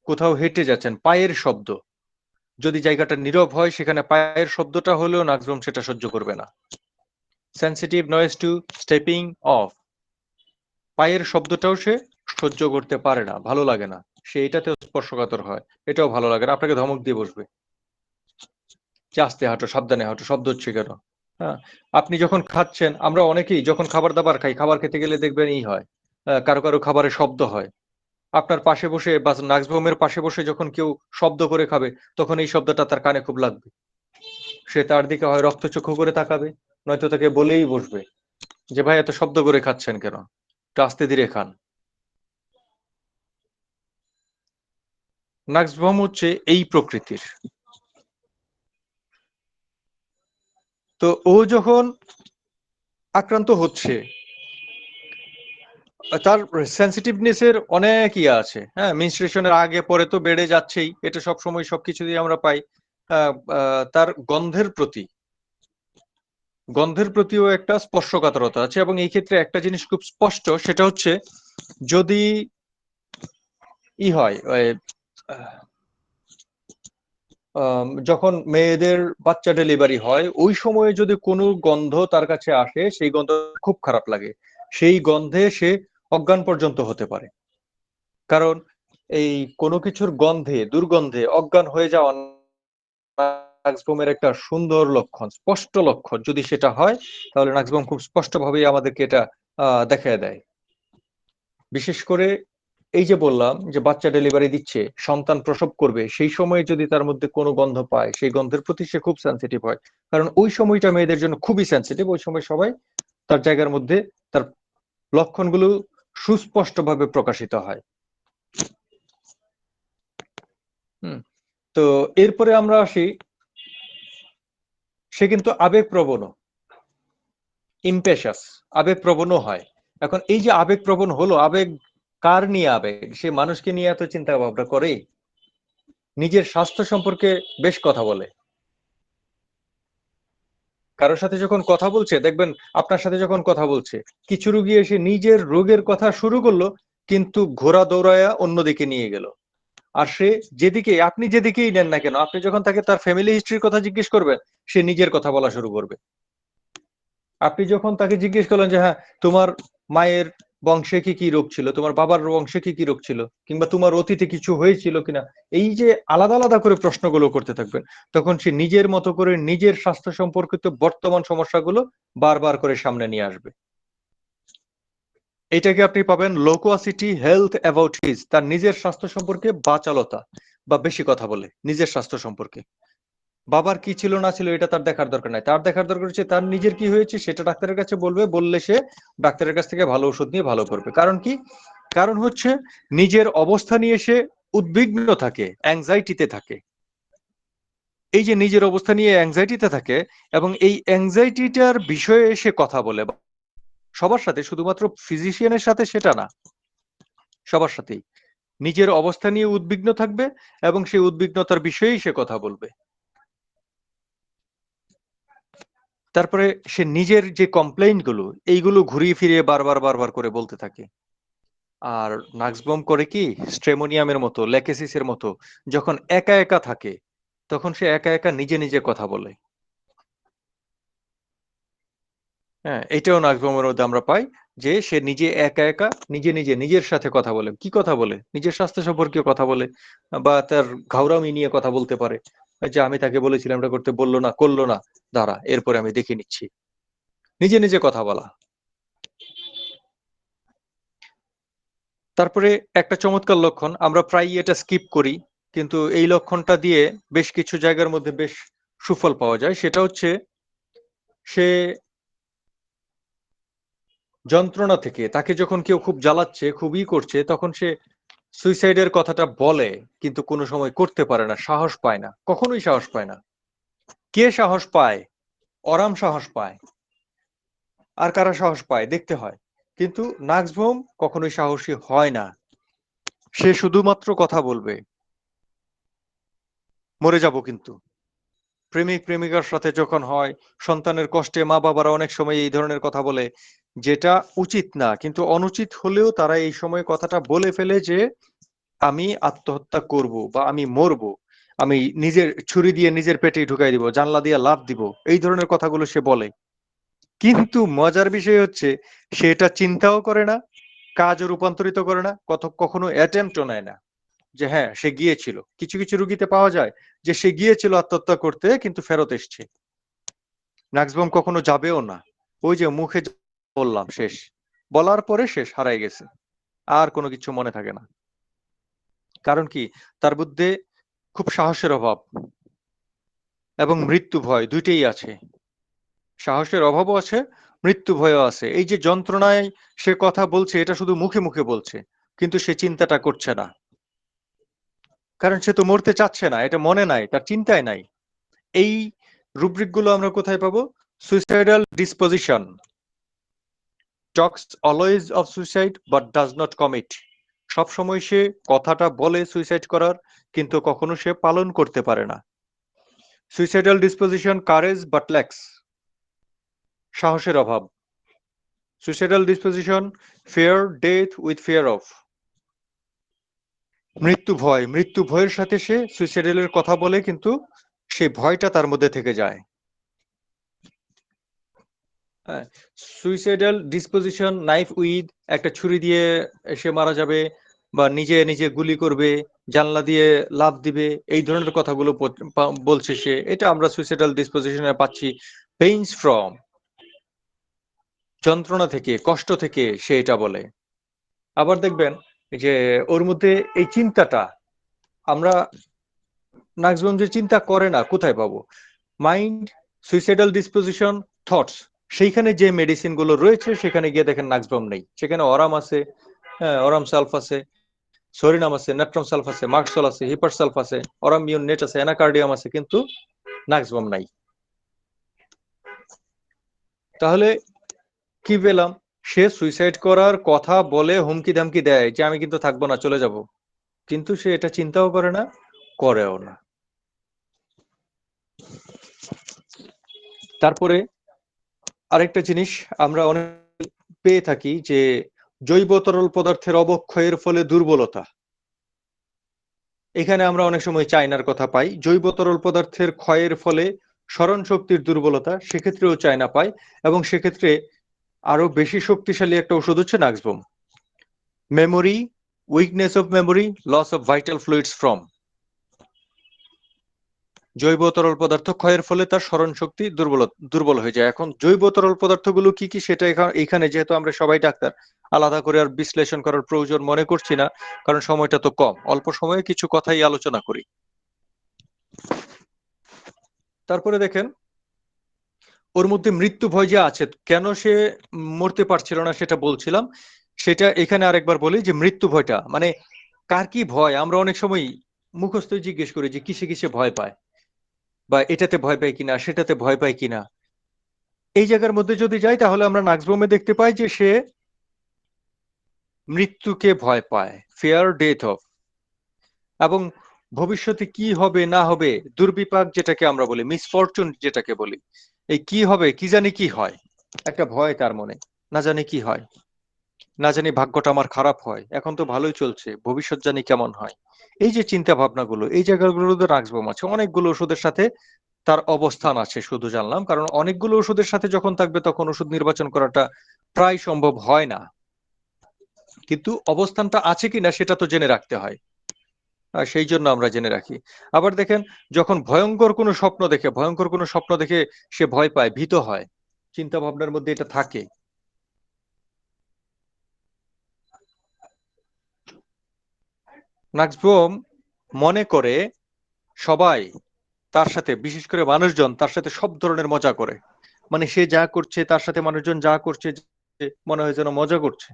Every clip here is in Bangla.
কোথাও হেঁটে যাচ্ছেন, পায়ের শব্দ যদি জায়গাটা নীরব হয়, সেখানে পায়ের শব্দটা হলেও নাকজম সেটা সহ্য করবে না। Sensitive noise to stepping off, পায়ের শব্দটাও সে সহ্য করতে পারে না, ভালো লাগে না, সে এটাতেও স্পর্শকাতর হয়, এটাও ভালো লাগে না, আপনাকে ধমক দিয়ে বসবে যে আস্তে হাঁটো, সাবধানে হাঁটো, শব্দ হচ্ছে কেন। হ্যাঁ, আপনি যখন খাচ্ছেন, আমরা অনেকেই যখন খাবার দাবার খাই, খাবার খেতে গেলে দেখবেন এই হয়, কারো কারো খাবারের শব্দ হয়। আপনার পাশে বসে বা নাক্সভোমের পাশে বসে যখন কেউ শব্দ করে খাবে, তখন এই শব্দটা তার কানে খুব লাগবে, সে তার দিকে হয় রক্তচক্ষু করে তাকাবে, নয়তো তাকে বলেই বসবে যে ভাই এত শব্দ করে খাচ্ছেন কেন, একটু আস্তে ধীরে খান। নাক্সভোম হচ্ছে এই প্রকৃতির। তো ও যখন আক্রান্ত হচ্ছে, তার সেন্সিটিভনেসের অনেক ইয়ে আছে। হ্যাঁ, মেনস্ট্রুয়েশনের আগে পরে তো বেড়ে যাচ্ছেই, এটা সব সময় সবকিছু দিয়ে আমরা পাই। তার গন্ধের প্রতিও একটা স্পর্শকাতরতা আছে, এবং এই ক্ষেত্রে একটা জিনিস খুব স্পষ্ট, সেটা হচ্ছে যদি হয় যখন মেয়েদের বাচ্চা ডেলিভারি হয়, ওই সময়ে যদি কোনো গন্ধ তার কাছে আসে, সেই গন্ধ খুব খারাপ লাগে, সেই গন্ধে সে অজ্ঞান পর্যন্ত হতে পারে। কারণ এই কোনো কিছুর গন্ধে, দুর্গন্ধে অজ্ঞান হয়ে যাওয়া নাক্সবোমের একটা সুন্দর লক্ষণ, স্পষ্ট লক্ষণ। যদি সেটা হয়, তাহলে নাক্সবোম খুব স্পষ্টভাবেই আমাদেরকে এটা দেখায় দেয়। বিশেষ করে এই যে বললাম যে বাচ্চা ডেলিভারি দিচ্ছে, সন্তান প্রসব করবে, সেই সময়ে যদি তার মধ্যে কোনো গন্ধ পায়, সেই গন্ধের প্রতি সে খুব সেন্সিটিভ হয়। কারণ ওই সময়টা মেয়েদের জন্য খুবই সেন্সিটিভ, ওই সময় সবাই তার জায়গার মধ্যে তার লক্ষণগুলো সুস্পষ্টভাবে প্রকাশিত হয়। তো এরপরে আমরা আসি, সে কিন্তু আবেগপ্রবণ, ইম্পেশাস, আবেগপ্রবণও হয়। এখন এই যে আবেগপ্রবণ হলো, আবেগ কার নিয়ে আবেগ? সে মানুষকে নিয়ে এত চিন্তা ভাবনা করে, নিজের স্বাস্থ্য সম্পর্কে বেশ কথা বলে। কারোর সাথে যখন কথা বলছে, দেখবেন আপনার সাথে যখন কথা বলছে, কিছু রোগী এসে নিজের রোগের কথা শুরু করলো, কিন্তু ঘোড়া দৌড়ায়া অন্যদিকে নিয়ে গেল। আর সে যেদিকে, আপনি যেদিকেই নেন না কেন, আপনি যখন তাকে তার ফ্যামিলি হিস্ট্রির কথা জিজ্ঞেস করবেন, সে নিজের কথা বলা শুরু করবে। আপনি যখন তাকে জিজ্ঞেস করলেন যে হ্যাঁ, তোমার মায়ের বংশে কি কি রোগ ছিল, তোমার বাবার বংশে কি কি রোগ ছিল, কিংবা তোমার অতীতে কিছু হয়েছিল কিনা, এই যে আলাদা আলাদা করে প্রশ্নগুলো করতে থাকবেন, তখন সে নিজের মতো করে নিজের স্বাস্থ্য সম্পর্কিত বর্তমান সমস্যাগুলো বারবার করে সামনে নিয়ে আসবে। এটাকে আপনি পাবেন লোকোয়াসিটি, হেলথ অ্যাবাউট হিজ, তার নিজের স্বাস্থ্য সম্পর্কে বাচালতা, বা বেশি কথা বলে নিজের স্বাস্থ্য সম্পর্কে। বাবার কি ছিল না ছিল এটা তার দেখার দরকার নাই, তার দেখার দরকার হচ্ছে তার নিজের কি হয়েছে সেটা ডাক্তারের কাছে বলবে, বললে সে ডাক্তারের কাছ থেকে ভালো ওষুধ নিয়ে ভালো করবে। কারণ কি? কারণ হচ্ছে নিজের অবস্থা নিয়ে সে উদ্বিগ্ন থাকে, অ্যাংজাইটিতে থাকে। এই যে নিজের অবস্থা নিয়ে অ্যাংজাইটিতে থাকে, এবং এই অ্যাংজাইটিটার বিষয়ে সে কথা বলে সবার সাথে, শুধুমাত্র ফিজিশিয়ানের সাথে সেটা না, সবার সাথেই নিজের অবস্থা নিয়ে উদ্বিগ্ন থাকবে, এবং সেই উদ্বিগ্নতার বিষয়েই সে কথা বলবে। তারপরে সে নিজের যে কমপ্লেইন গুলো, এইগুলো ঘুরিয়ে ফিরিয়ে বারবার বারবার করে বলতে থাকে। আর নাক্সবম করে কি, স্ট্রেমোনিয়ামের মতো, ল্যাকেসিসের মতো, যখন একা একা থাকে, তখন সে একা একা নিজে নিজে কথা বলে। হ্যাঁ, এটাও নাক্সবমের মধ্যে আমরা পাই, যে সে নিজে একা একা নিজে নিজে নিজের সাথে কথা বলে। কি কথা বলে? নিজের স্বাস্থ্য সম্পর্কে কথা বলে, বা তার ঘাউরামি নিয়ে কথা বলতে পারে, যে আমি তাকে বলেছিলাম এটা করতে, বললো না, করলো না, দাঁড়া এরপরে আমি দেখে নিচ্ছি, নিজে নিজে কথা বলা। তারপরে একটা চমৎকার লক্ষণ, আমরা প্রায়ই এটা স্কিপ করি, কিন্তু এই লক্ষণটা দিয়ে বেশ কিছু জায়গার মধ্যে বেশ সুফল পাওয়া যায়। সেটা হচ্ছে সে যন্ত্রণা থেকে, তাকে যখন কেউ খুব জ্বালাচ্ছে, খুবই করছে, তখন সে সুইসাইডের কথাটা বলে, কিন্তু কোনো সময় করতে পারে না, সাহস পায় না, কখনোই সাহস পায় না। কে সাহস পায়? অরাম সাহস পায়। আর কারা সাহস পায় দেখতে হয়। কিন্তু নাক্সভোম কখনোই সাহসী হয় না, সে শুধুমাত্র কথা বলবে, মরে যাব কিন্তু। প্রেমিক প্রেমিকার সাথে যখন হয়, সন্তানের কষ্টে মা বাবারা অনেক সময় এই ধরনের কথা বলে, যেটা উচিত না, কিন্তু অনুচিত হলেও তারা এই সময় কথাটা বলে ফেলে যে আমি আত্মহত্যা করব বা আমি মরব, আমি নিজের ছুরি দিয়ে নিজের পেটে ঢুকাই দিব, জানলা দিয়ে লাফ দিব, এই ধরনের কথাগুলো সে বলে। কিন্তু মজার বিষয় হচ্ছে সে এটা চিন্তাও করে না, কাজও রূপান্তরিত করে না, কখনো অ্যাটেম্পটও নেয় না যে হ্যাঁ সে গিয়েছিল। কিছু কিছু রুগীতে পাওয়া যায় যে সে গিয়েছিল আত্মহত্যা করতে কিন্তু ফেরত এসছে। নাক্সবম কখনো যাবেও না, ওই যে মুখে বললাম শেষ, বলার পরে শেষ, হারাই গেছে, আর কোনো কিছু মনে থাকে না। কারণ কি, তার মধ্যে খুব সাহসের অভাব এবং মৃত্যু ভয় দুইটাই আছে। সাহসের অভাবও আছে, মৃত্যু ভয়ও আছে। এই যে যন্ত্রণায় সে কথা বলছে, এটা শুধু মুখে মুখে বলছে, কিন্তু সে চিন্তাটা করছে না, কারণ সে তো মরতে চাচ্ছে না, এটা মনে নাই, তার চিন্তায় নাই। এই রুব্রিক গুলো আমরা কোথায় পাবো? Suicidal disposition Tux always of suicide but does not commit. সব সময় সে কথাটা বলে সুইসাইড করার, কিন্তু কখনো সে পালন করতে পারে না। Suicidal disposition courage but lakhs, সাহসের অভাব। Suicidal disposition fear death with fear of, মৃত্যু ভয়, মৃত্যু ভয়ের সাথে সে সুইসাইডালের কথা বলে, কিন্তু সেই ভয়টা তার মধ্যে থেকে যায়। সুইসাইডাল ডিসপোজিশন নাইফ উইথ, একটা ছুরি দিয়ে সে মারা যাবে, বা নিজে নিজে গুলি করবে, জানলা দিয়ে লাফ দিবে, এই ধরনের কথাগুলো বলছে সে। এটা আমরা সুইসাইডাল ডিসপোজিশনে পাচ্ছি। পেইনস ফ্রম, যন্ত্রণা থেকে, কষ্ট থেকে সে এটা বলে। আবার দেখবেন যে ওর মধ্যে এই চিন্তাটা, আমরা নাক্সবম যে চিন্তা করে না কোথায় পাবো? মাইন্ড সুইসাইডাল ডিসপোজিশন থটস, সেইখানে যে মেডিসিন গুলো রয়েছে সেখানে গিয়ে দেখেন নাক্সবম নেই। সেখানে অরাম আছে, হ্যাঁ অরাম সালফ আছে, সরিনাম আছে, নাট্রম সালফ আছে, মার্কসল আছে, হিপার সালফ আছে, অরাম মিউনেট আছে, অ্যানাকার্ডিয়াম আছে, কিন্তু নাক্সবম নাই। তাহলে কি পেলাম? সে সুইসাইড করার কথা বলে হুমকি ধামকি দেয় যে আমি কিন্তু থাকবো না, চলে যাব, কিন্তু সে এটা চিন্তাও করে না, করেও না। তারপরে আরেকটা জিনিস আমরা অনেক পেয়ে থাকি যে জৈব তরল পদার্থের অবক্ষয়ের ফলে দুর্বলতা। এখানে আমরা অনেক সময় চায়নার কথা পাই, জৈব তরল পদার্থের ক্ষয়ের ফলে স্মরণ শক্তির দুর্বলতা, সেক্ষেত্রেও চায়না পায়। এবং সেক্ষেত্রে আরো বেশি শক্তিশালী একটা ওষুধ হচ্ছে নাক্সবম। Memory, weakness of memory, loss of vital fluids from, জৈব তরল পদার্থ ক্ষয়ের ফলে তার স্মরণ শক্তি দুর্বল হয়ে যায়। এখন জৈব তরল পদার্থগুলো কি কি সেটা এখানে যেহেতু আমরা সবাই ডাক্তার, আলাদা করে আর বিশ্লেষণ করার প্রয়োজন মনে করছি না, কারণ সময়টা তো কম, অল্প সময়ে কিছু কথাই আলোচনা করি। তারপরে দেখেন ওর মধ্যে মৃত্যু ভয় যে আছে, কেন সে মরতে পারছিল না সেটা বলছিলাম, সেটা এখানে আরেকবার বলি যে মৃত্যু ভয়টা মানে কার কি ভয়, আমরা অনেক সময় মুখস্থ জিজ্ঞেস করি যে কিসে কিসে ভয় পায়, বা এটাতে ভয় পায় কিনা, সেটাতে ভয় পায় কিনা। এই জায়গার মধ্যে যদি যাই তাহলে আমরা নাক্সবমে দেখতে পাই যে সে মৃত্যুকে ভয় পায়, ফিয়ার ডেথ অফ, এবং ভবিষ্যতে কি হবে না হবে, দুর্বিপাক যেটাকে আমরা বলি, মিসফরচুন যেটাকে বলি, এই কি হবে, কি জানি কি হয়, একটা ভয় তার মনে, না জানি কি হয়, না জানি ভাগ্যটা আমার খারাপ হয়, এখন তো ভালোই চলছে, ভবিষ্যৎ জানি কেমন হয়। এই যে চিন্তা ভাবনাগুলো, এই জায়গাগুলোতে নাক্সবম আছে। অনেকগুলো ওষুধের সাথে তার অবস্থান আছে শুধু জানলাম, কারণ অনেকগুলো ওষুধের সাথে যখন থাকবে তখন ওষুধ নির্বাচন করাটা প্রায় সম্ভব হয় না, কিন্তু অবস্থানটা আছে কিনা সেটা তো জেনে রাখতে হয়, আর সেই জন্য আমরা জেনে রাখি। আবার দেখেন যখন ভয়ঙ্কর কোনো স্বপ্ন দেখে সে ভয় পায়, ভীত হয়, চিন্তা ভাবনার মধ্যে এটা থাকে। নাক্সবম মনে করে সবাই তার সাথে, বিশেষ করে মানুষজন তার সাথে সব ধরনের মজা করে, মানে সে যা করছে তার সাথে মানুষজন যা করছে মনে হয় যেন মজা করছে,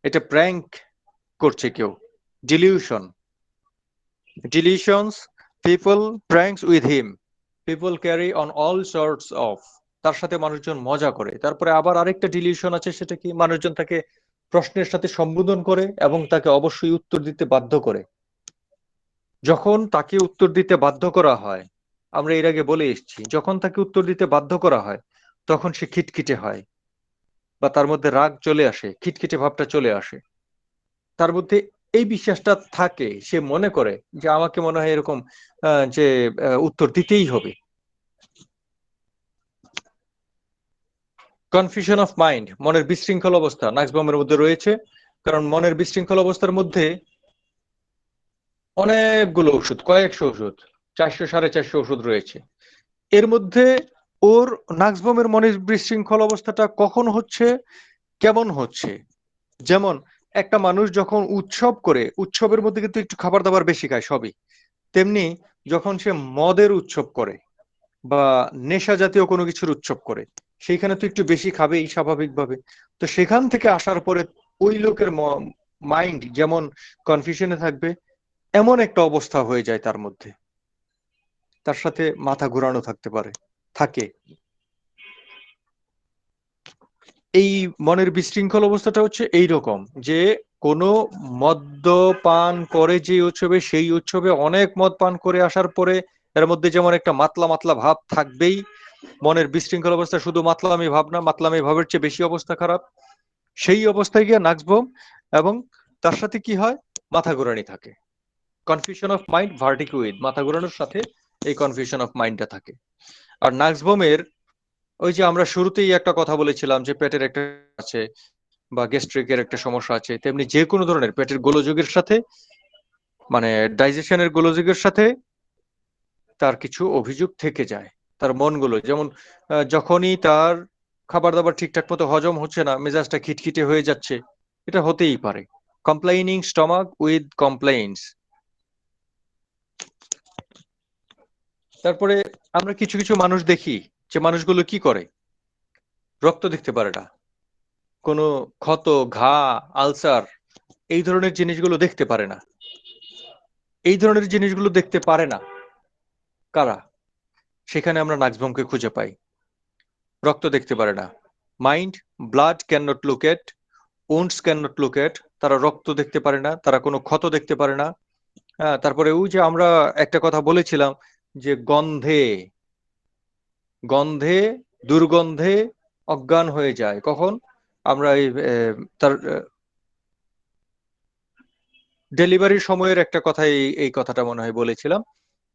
এটা প্র্যাঙ্ক করছে কেউ। Delusion, delusions, people pranks with him, people carry on all sorts of, তার সাথে মানুষজন মজা করে। তারপরে আবার আরেকটা ডিলিউশন আছে, সেটা কি, মানুষজন তাকে প্রশ্নের সাথে সম্বোধন করে এবং তাকে অবশ্যই উত্তর দিতে বাধ্য করে। যখন তাকে উত্তর দিতে বাধ্য করা হয়, আমরা এর আগে বলে এসেছি, যখন তাকে উত্তর দিতে বাধ্য করা হয় তখন সে খিটখিটে হয়, বা তার মধ্যে রাগ চলে আসে, খিটখিটে ভাবটা চলে আসে তার মধ্যে। এই বিশ্বাসটা থাকে, সে মনে করে যে আমাকে মনে হয় এরকম যে উত্তর দিতেই হবে। কনফিউশন অফ মাইন্ড, মনের বিশৃঙ্খল অবস্থা নাক্সবমের মধ্যে রয়েছে, কারণ মনের বিশৃঙ্খল অবস্থার মধ্যে অনেকগুলো ওষুধ, কয়েকশো ওষুধ, 400-450 ওষুধ রয়েছে। এর মধ্যে ওর নাক্সবমের মনের বিশৃঙ্খল অবস্থাটা কখন হচ্ছে, কেমন হচ্ছে, যেমন একটা মানুষ যখন উৎসব করে, উৎসবের মধ্যে কিন্তু একটু খাবার দাবার বেশি খায় সবই, তেমনি যখন সে মদের উৎসব করে বা নেশা জাতীয় কোনো কিছুর উৎসব করে, সেইখানে তো একটু বেশি খাবেই স্বাভাবিকভাবে। তো সেখান থেকে আসার পরে ওই লোকের মাইন্ড যেমন কনফিউশনে থাকবে, এমন একটা অবস্থা হয়ে যায় তার মধ্যে, তার সাথে মাথা ঘোরানো থাকতে পারে, থাকে। এই মনের বিশৃঙ্খল অবস্থাটা হচ্ছে এই রকম যে কোনো মদ্যপান করে যে উৎসবে, সেই উৎসবে অনেক মদ পান করে আসার পরে এর মধ্যে যেমন একটা মাতলা মাতলা ভাব থাকবেই। মনের বিশৃঙ্খল অবস্থা শুধু মাতলামি ভাব না, মাতলামি ভাবের চেয়ে বেশি অবস্থা খারাপ। সেই অবস্থায় গিয়ে নাক্সবম, এবং তার সাথে কি হয়, মাথা ঘোরানি থাকে। কনফিউশন অফ মাইন্ড, ভার্টিকুইড, মাথা ঘোরানোর সাথে এই কনফিউশন অফ মাইন্ডটা থাকে। আর নাক্সবমের ওই যে আমরা শুরুতেই একটা কথা বলেছিলাম যে পেটের একটা আছে বা গ্যাস্ট্রিকের একটা সমস্যা আছে, তেমনি যে কোনো ধরনের পেটের গোলযোগের সাথে, মানে ডাইজেশনের গোলযোগের সাথে তার কিছু অভিযোগ থেকে যায়। তার মনগুলো যেমন যখনই তার খাবার দাবার ঠিকঠাক মতো হজম হচ্ছে না, মেজাজটা খিটখিটে হয়ে যাচ্ছে, এটা হতেই পারে। Complaining stomach with complains. তারপরে আমরা কিছু কিছু মানুষ দেখি যে মানুষগুলো কি করে, রক্ত দেখতে পারে না, কোনো ক্ষত, ঘা, আলসার, এই ধরনের জিনিসগুলো দেখতে পারে না। এই ধরনের জিনিসগুলো দেখতে পারে না কারা? সেখানে আমরা নাক্সবমকে খুঁজে পাই। রক্ত দেখতে পারে না, mind, blood can not look at, wounds can not look at, তারা রক্ত দেখতে পারে না, তারা কোনো ক্ষত দেখতে পারে না। হ্যাঁ, তারপরে ওই যে আমরা একটা কথা বলেছিলাম যে গন্ধে, গন্ধে, দুর্গন্ধে অজ্ঞান হয়ে যায় কখন? আমরা এই তার ডেলিভারির সময়ের একটা কথা, এই কথাটা মনে হয় বলেছিলাম।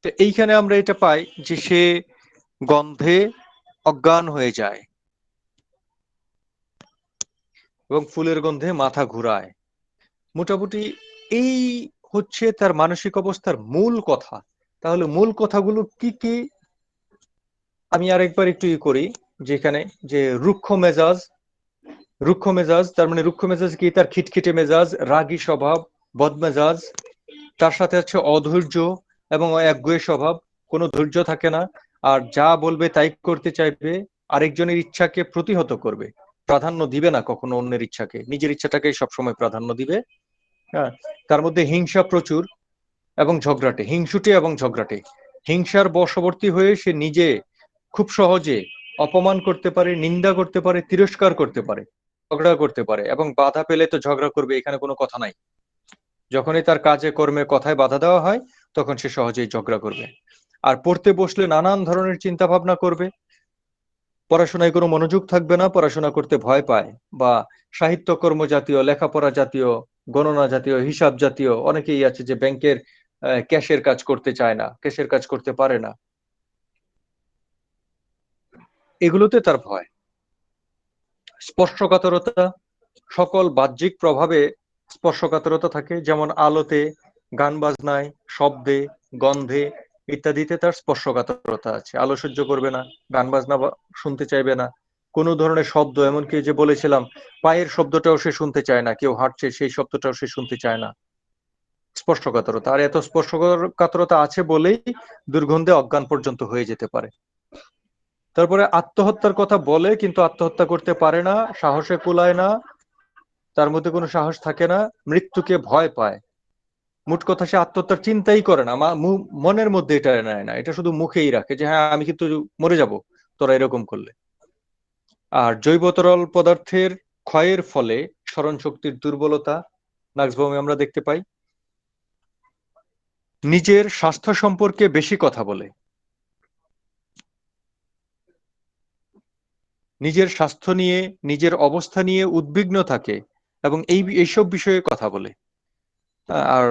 তো এইখানে আমরা এটা পাই যে সে গন্ধে অজ্ঞান হয়ে যায় এবং ফুলের গন্ধে মাথা ঘুরায়। মোটামুটি এই হচ্ছে তার মানসিক অবস্থার মূল কথা। তাহলে মূল কথাগুলো কি কি আমি আরেকবার একটু করি, যেখানে যে রুক্ষ মেজাজ, রুক্ষ মেজাজ তার মানে রুক্ষ মেজাজ কি? তার খিটখিটে মেজাজ, রাগী স্বভাব, বদমেজাজ, তার সাথে হচ্ছে অধৈর্য এবং একগুঁয়ে স্বভাব, কোনো ধৈর্য থাকে না, আর যা বলবে তাই করতে চাইবে, আরেকজনের ইচ্ছাকে প্রতিহত করবে, প্রাধান্য দিবে না কখনো অন্যের ইচ্ছাকে, নিজের ইচ্ছাটাকেই সবসময় প্রাধান্য দিবে। হ্যাঁ, তার মধ্যে হিংসা প্রচুর এবং ঝগড়াটে, হিংসুটে এবং ঝগড়াটে। হিংসার বশবর্তী হয়ে সে নিজে খুব সহজে অপমান করতে পারে, নিন্দা করতে পারে, তিরস্কার করতে পারে, ঝগড়া করতে পারে, এবং বাধা পেলে তো ঝগড়া করবে, এখানে কোনো কথা নাই। যখনই তার কাজে কর্মে কথায় বাধা দেওয়া হয়, তখন সে সহজেই ঝগড়া করবে। আর পড়তে বসলে নানান ধরনের চিন্তা ভাবনা করবে, পড়াশোনায় কোনো মনোযোগ থাকবে না, পড়াশোনা করতে ভয় পায়, বা সাহিত্যকর্ম জাতীয়, লেখাপড়া জাতীয়, গণনা জাতীয়, হিসাব জাতীয়, অনেকেই আছে যে ব্যাংকের ক্যাশের কাজ করতে চায় না, ক্যাশের কাজ করতে পারে না, এগুলোতে তার ভয়। স্পর্শকাতরতা, সকল বাহ্যিক প্রভাবে স্পর্শকাতরতা থাকে, যেমন আলোতে, গান বাজনায়, শব্দে, গন্ধে ইত্যাদিতে তার স্পর্শকাতরতা আছে। আলো সহ্য করবে না, গান বাজনা শুনতে চাইবে না, কোনো ধরনের শব্দ, এমনকি যে বলেছিলাম পায়ের শব্দটাও সে শুনতে চায় না, কেউ হাঁটছে সেই শব্দটাও সে শুনতে চায় না। স্পর্শকাতরতা, আর এত স্পর্শকাতরতা আছে বলেই দুর্গন্ধে অজ্ঞান পর্যন্ত হয়ে যেতে পারে। তারপরে আত্মহত্যার কথা বলে কিন্তু আত্মহত্যা করতে পারে না, সাহসে কুলায় না, তার মধ্যে কোনো সাহস থাকে না, মৃত্যুকে ভয় পায়। মোট কথা সে আত্মহত্যার চিন্তাই করে না, মনের মধ্যে এটা নেয় না, এটা শুধু মুখেই রাখে যে হ্যাঁ আমি কিন্তু মরে যাব তোরা এরকম করলে। আর জৈব তরল পদার্থের ক্ষয়ের ফলে স্মরণ শক্তির দুর্বলতা নাক্সবমে আমরা দেখতে পাই। নিজের স্বাস্থ্য সম্পর্কে বেশি কথা বলে, নিজের স্বাস্থ্য নিয়ে, নিজের অবস্থা নিয়ে উদ্বিগ্ন থাকে এবং এইসব বিষয়ে কথা বলে। আর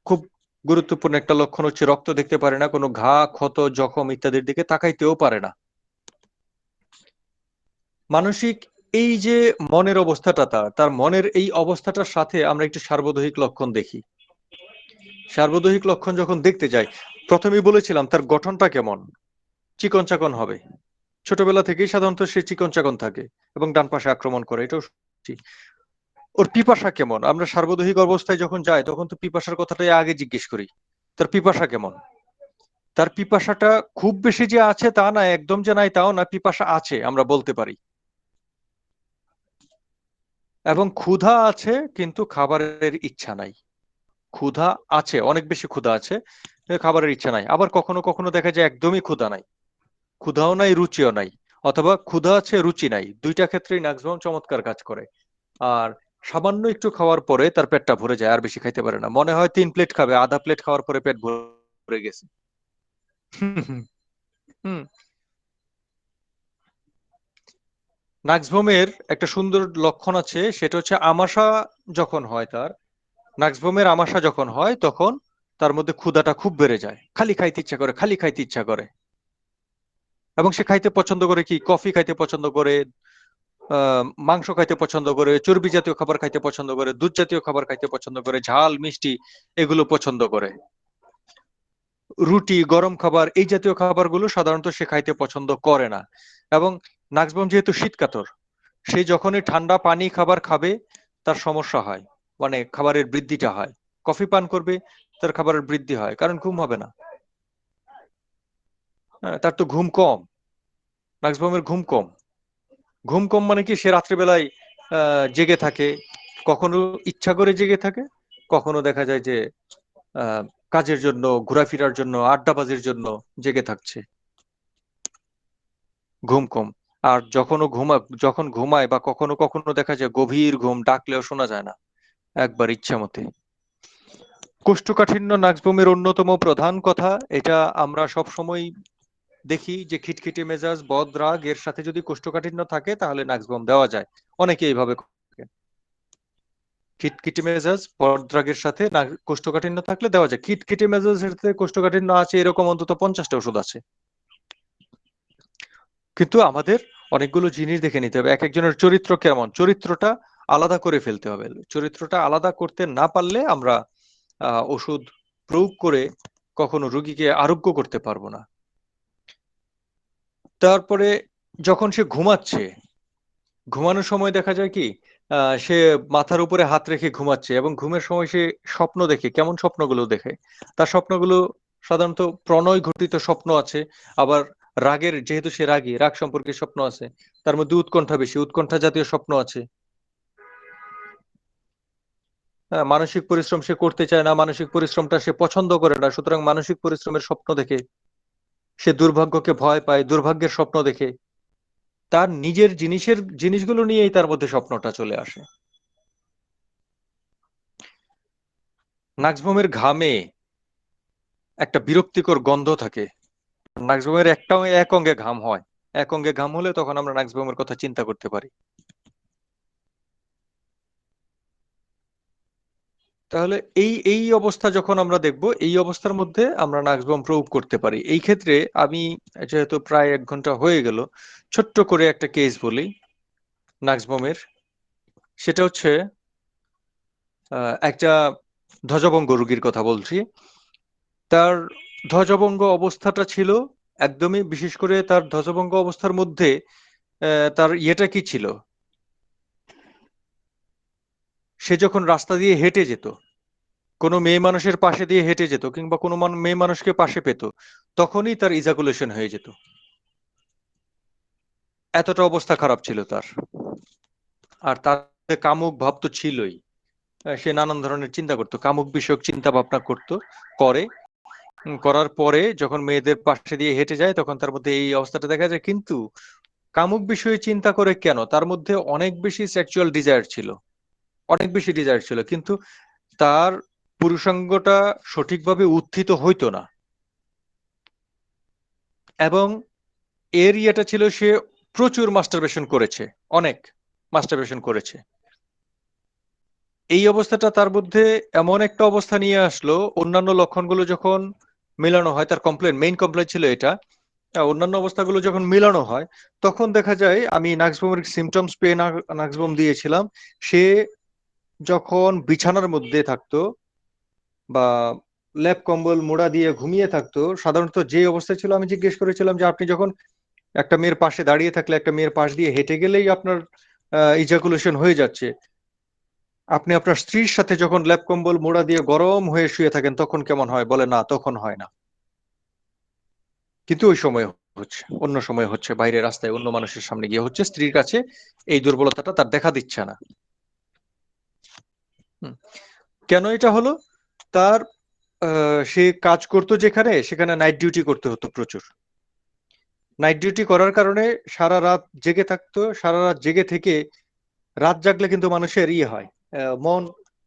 খুব গুরুত্বপূর্ণ একটা লক্ষণ হচ্ছে রক্ত দেখতে পারে না, কোনো ঘা, ক্ষত, জখম ইত্যাদির দিকে তাকাইতেও পারে না। মানসিক এই যে মনের অবস্থাটা, তার মনের এই অবস্থাটার সাথে আমরা একটু সার্বদৈহিক লক্ষণ দেখি। সার্বদৈহিক লক্ষণ যখন দেখতে যাই, প্রথমেই বলেছিলাম তার গঠনটা কেমন, চিকন চাকন হবে। ছোটবেলা থেকেই সাধারণত সে চিকন চাকন থাকে এবং ডান পাশে আক্রমণ করে, এটাও সত্যি। ওর পিপাসা কেমন, আমরা সার্বদৈহিক অবস্থায় যখন যাই তখন তো পিপাসার কথাটাই আগে জিজ্ঞেস করি। তার পিপাসা কেমন? তার পিপাসাটা খুব বেশি যে আছে তা না, একদম যে নাই তাও না, পিপাসা আছে আমরা বলতে পারি। এবং ক্ষুধা আছে কিন্তু খাবারের ইচ্ছা নাই। ক্ষুধা আছে, অনেক বেশি ক্ষুধা আছে, খাবারের ইচ্ছা নাই। আবার কখনো কখনো দেখা যায় একদমই ক্ষুধা নাই, ক্ষুধাও নাই রুচিও নাই, অথবা ক্ষুধা আছে রুচি নাই। দুইটা ক্ষেত্রেই নাক্সিমাম চমৎকার কাজ করে। আর সামান্য একটু খাওয়ার পরে তার পেটটা ভরে যায়, আর বেশি খাইতে পারে না। মনে হয় 3 প্লেট খাবে, আধা প্লেট খাওয়ার পরে পেট ভরে গেছে। হুম। নাক্সভোমের একটা সুন্দর লক্ষণ আছে, সেটা হচ্ছে আমাশা যখন হয় তার, নাক্সভোমের আমাশা যখন হয় তখন তার মধ্যে ক্ষুধাটা খুব বেড়ে যায়, খালি খাইতে ইচ্ছা করে, খালি খাইতে ইচ্ছা করে। এবং সে খাইতে পছন্দ করে কি, কফি খাইতে পছন্দ করে, মাংস খাইতে পছন্দ করে, চর্বি জাতীয় খাবার খাইতে পছন্দ করে, দুধ জাতীয় খাবার খাইতে পছন্দ করে, ঝাল মিষ্টি এগুলো পছন্দ করে। রুটি, গরম খাবার এই জাতীয় খাবারগুলো সাধারণত সে খাইতে পছন্দ করে না। এবং নাক্সবম যেহেতু শীতকাতর, সে যখনই ঠান্ডা পানি খাবার খাবে তার সমস্যা হয়, মানে খাবারের বৃদ্ধিটা হয়। কফি পান করবে, তার খাবারের বৃদ্ধি হয়, কারণ ঘুম হবে না। হ্যাঁ, তার তো ঘুম কম, নাক্সবমের ঘুম কম। ঘুম কম মানে কি, সে রাত্রিবেলায় জেগে থাকে, কখনো ইচ্ছা করে জেগে থাকে, কখনো দেখা যায় যে আহ, কাজের জন্য, ঘোরাফেরার জন্য, আড্ডাবাজির জন্য জেগে থাকছে। ঘুম কম। আর যখন ঘুমায় বা কখনো কখনো দেখা যায় গভীর ঘুম, ডাকলেও শোনা যায় না, একবার ইচ্ছা মতে। কোষ্ঠকাঠিন্য নাক্সবুমের অন্যতম প্রধান কথা। এটা আমরা সব সময় দেখি যে খিটখিটে মেজাজ, বদ রাগ এর সাথে যদি কোষ্ঠকাঠিন্য থাকে তাহলে নাক্সবুম দেওয়া যায়। অনেকে এইভাবে করে। খিটখিটে মেজাজ, বদ রাগের সাথে কোষ্ঠকাঠিন্য থাকলে দেওয়া যায়। খিটখিটে মেজাজের সাথে কোষ্ঠকাঠিন্য আছে এরকম অন্তত 50টা ওষুধ আছে। কিন্তু আমাদের অনেকগুলো জিনিস দেখে নিতে হবে, এক একজনের চরিত্র কেমন, চরিত্রটা আলাদা করে ফেলতে হবে। চরিত্রটা আলাদা করতে না পারলে আমরা ওষুধ প্রয়োগ করে কখনো রোগীকে আরোগ্য করতে পারবো না। তারপরে যখন সে ঘুমাচ্ছে, ঘুমানোর সময় দেখা যায় কি, সে মাথার উপরে হাত রেখে ঘুমাচ্ছে এবং ঘুমের সময় সে স্বপ্ন দেখে। কেমন স্বপ্নগুলো দেখে? তার স্বপ্নগুলো সাধারণত প্রণয় ঘটিত স্বপ্ন আছে। আবার রাগের, যেহেতু সে রাগী, রাগ সম্পর্কে স্বপ্ন আছে। তার মধ্যে উৎকণ্ঠা বেশি, উৎকণ্ঠা জাতীয় স্বপ্ন আছে। হ্যাঁ, মানসিক পরিশ্রম সে করতে চায় না, মানসিক পরিশ্রমটা সে পছন্দ করে না, সুতরাং মানসিক পরিশ্রমের স্বপ্ন দেখে। সে দুর্ভাগ্যকে ভয় পায়, দুর্ভাগ্যের স্বপ্ন দেখে। তার নিজের জিনিসগুলো নিয়েই তার মধ্যে স্বপ্নটা চলে আসে। নাক্সভোমের ঘামে একটা বিরক্তিকর গন্ধ থাকে। নাক্সভোমের একটাও এক অঙ্গে ঘাম হয়, এক অঙ্গে ঘাম হলে তখন আমরা নাক্সভোমের কথা চিন্তা করতে পারি। তাহলে এই এই অবস্থা যখন আমরা দেখব, এই অবস্থার মধ্যে আমরা নাক্সভোম প্রয়োগ করতে পারি। এই ক্ষেত্রে আমি, যেহেতু প্রায় 1 ঘন্টা হয়ে গেল, ছোট্ট করে একটা কেস বলি নাক্সভোমের। সেটা হচ্ছে একটা ধ্বজভঙ্গ রোগীর কথা বলছি। তার ধ্বজভঙ্গ অবস্থাটা ছিল একদমই, বিশেষ করে তার ধ্বজভঙ্গ অবস্থার মধ্যে তার ইয়েটা কি ছিল, সে যখন রাস্তা দিয়ে হেঁটে যেত, কোনো মেয়ে মানুষের পাশে দিয়ে হেঁটে যেত কিংবা কোনো মেয়ে মানুষকে পাশে পেত, তখনই তার ইজাকুলেশন হয়ে যেত। এতটা অবস্থা খারাপ ছিল তার। আর তার মধ্যে কামুক ভাব তো ছিলই। সে নানান ধরনের চিন্তা করতো, কামুক বিষয়ক চিন্তা ভাবনা করতো, করে। করার পরে যখন মেয়েদের পাশে দিয়ে হেঁটে যায় তখন তার মধ্যে এই অবস্থাটা দেখা যায়। কিন্তু কামুক বিষয়ে চিন্তা করে কেন, তার মধ্যে অনেক বেশি সেক্সুয়াল ডিজায়ার ছিল, অনেক বেশি ডিজায়ার ছিল, কিন্তু তার পুরুষাঙ্গটা সঠিকভাবে উত্থিত হইতো না। এবং এর ইয়েটা ছিল, সে প্রচুর মাস্টারবেশন করেছে, অনেক মাস্টারবেশন করেছে। এই অবস্থাটা তার মধ্যে এমন একটা অবস্থা নিয়ে আসলো, অন্যান্য লক্ষণগুলো যখন মেলানো হয়, তার মেইন কমপ্লেন ছিল এটা, অন্যান্য অবস্থাগুলো যখন মেলানো হয় তখন দেখা যায় আমি নাক্সবোমের সিমটমস পেয়ে নাক্সবোম দিয়েছিলাম। সে যখন বিছানার মধ্যে থাকতো বা ল্যাপ কম্বল মোড়া দিয়ে ঘুমিয়ে থাকতো, সাধারণত যে অবস্থা ছিল, আমি জিজ্ঞেস করেছিলাম যে আপনি যখন একটা মেয়ের পাশে দাঁড়িয়ে থাকলে, একটা মেয়ের পাশ দিয়ে হেঁটে গেলেই আপনার ইজাকুলেশন হয়ে যাচ্ছে, আপনি আপনার স্ত্রীর সাথে যখন ল্যাপ কম্বল মোড়া দিয়ে গরম হয়ে শুয়ে থাকেন তখন কেমন হয়? বলে না, তখন হয় না। কিন্তু ওই সময় হচ্ছে, অন্য সময় হচ্ছে, বাইরে রাস্তায় অন্য মানুষের সামনে গিয়ে হচ্ছে, স্ত্রীর কাছে এই দুর্বলতাটা তার দেখা দিচ্ছে না। কেন এটা হলো? তার সে কাজ করতো যেখানে, সেখানে নাইট ডিউটি করতে হতো প্রচুর। নাইট ডিউটি করার কারণে সারা রাত জেগে থাকতো, সারা রাত জেগে থেকে রাত জাগলে কিন্তু মানুষের হয়, মন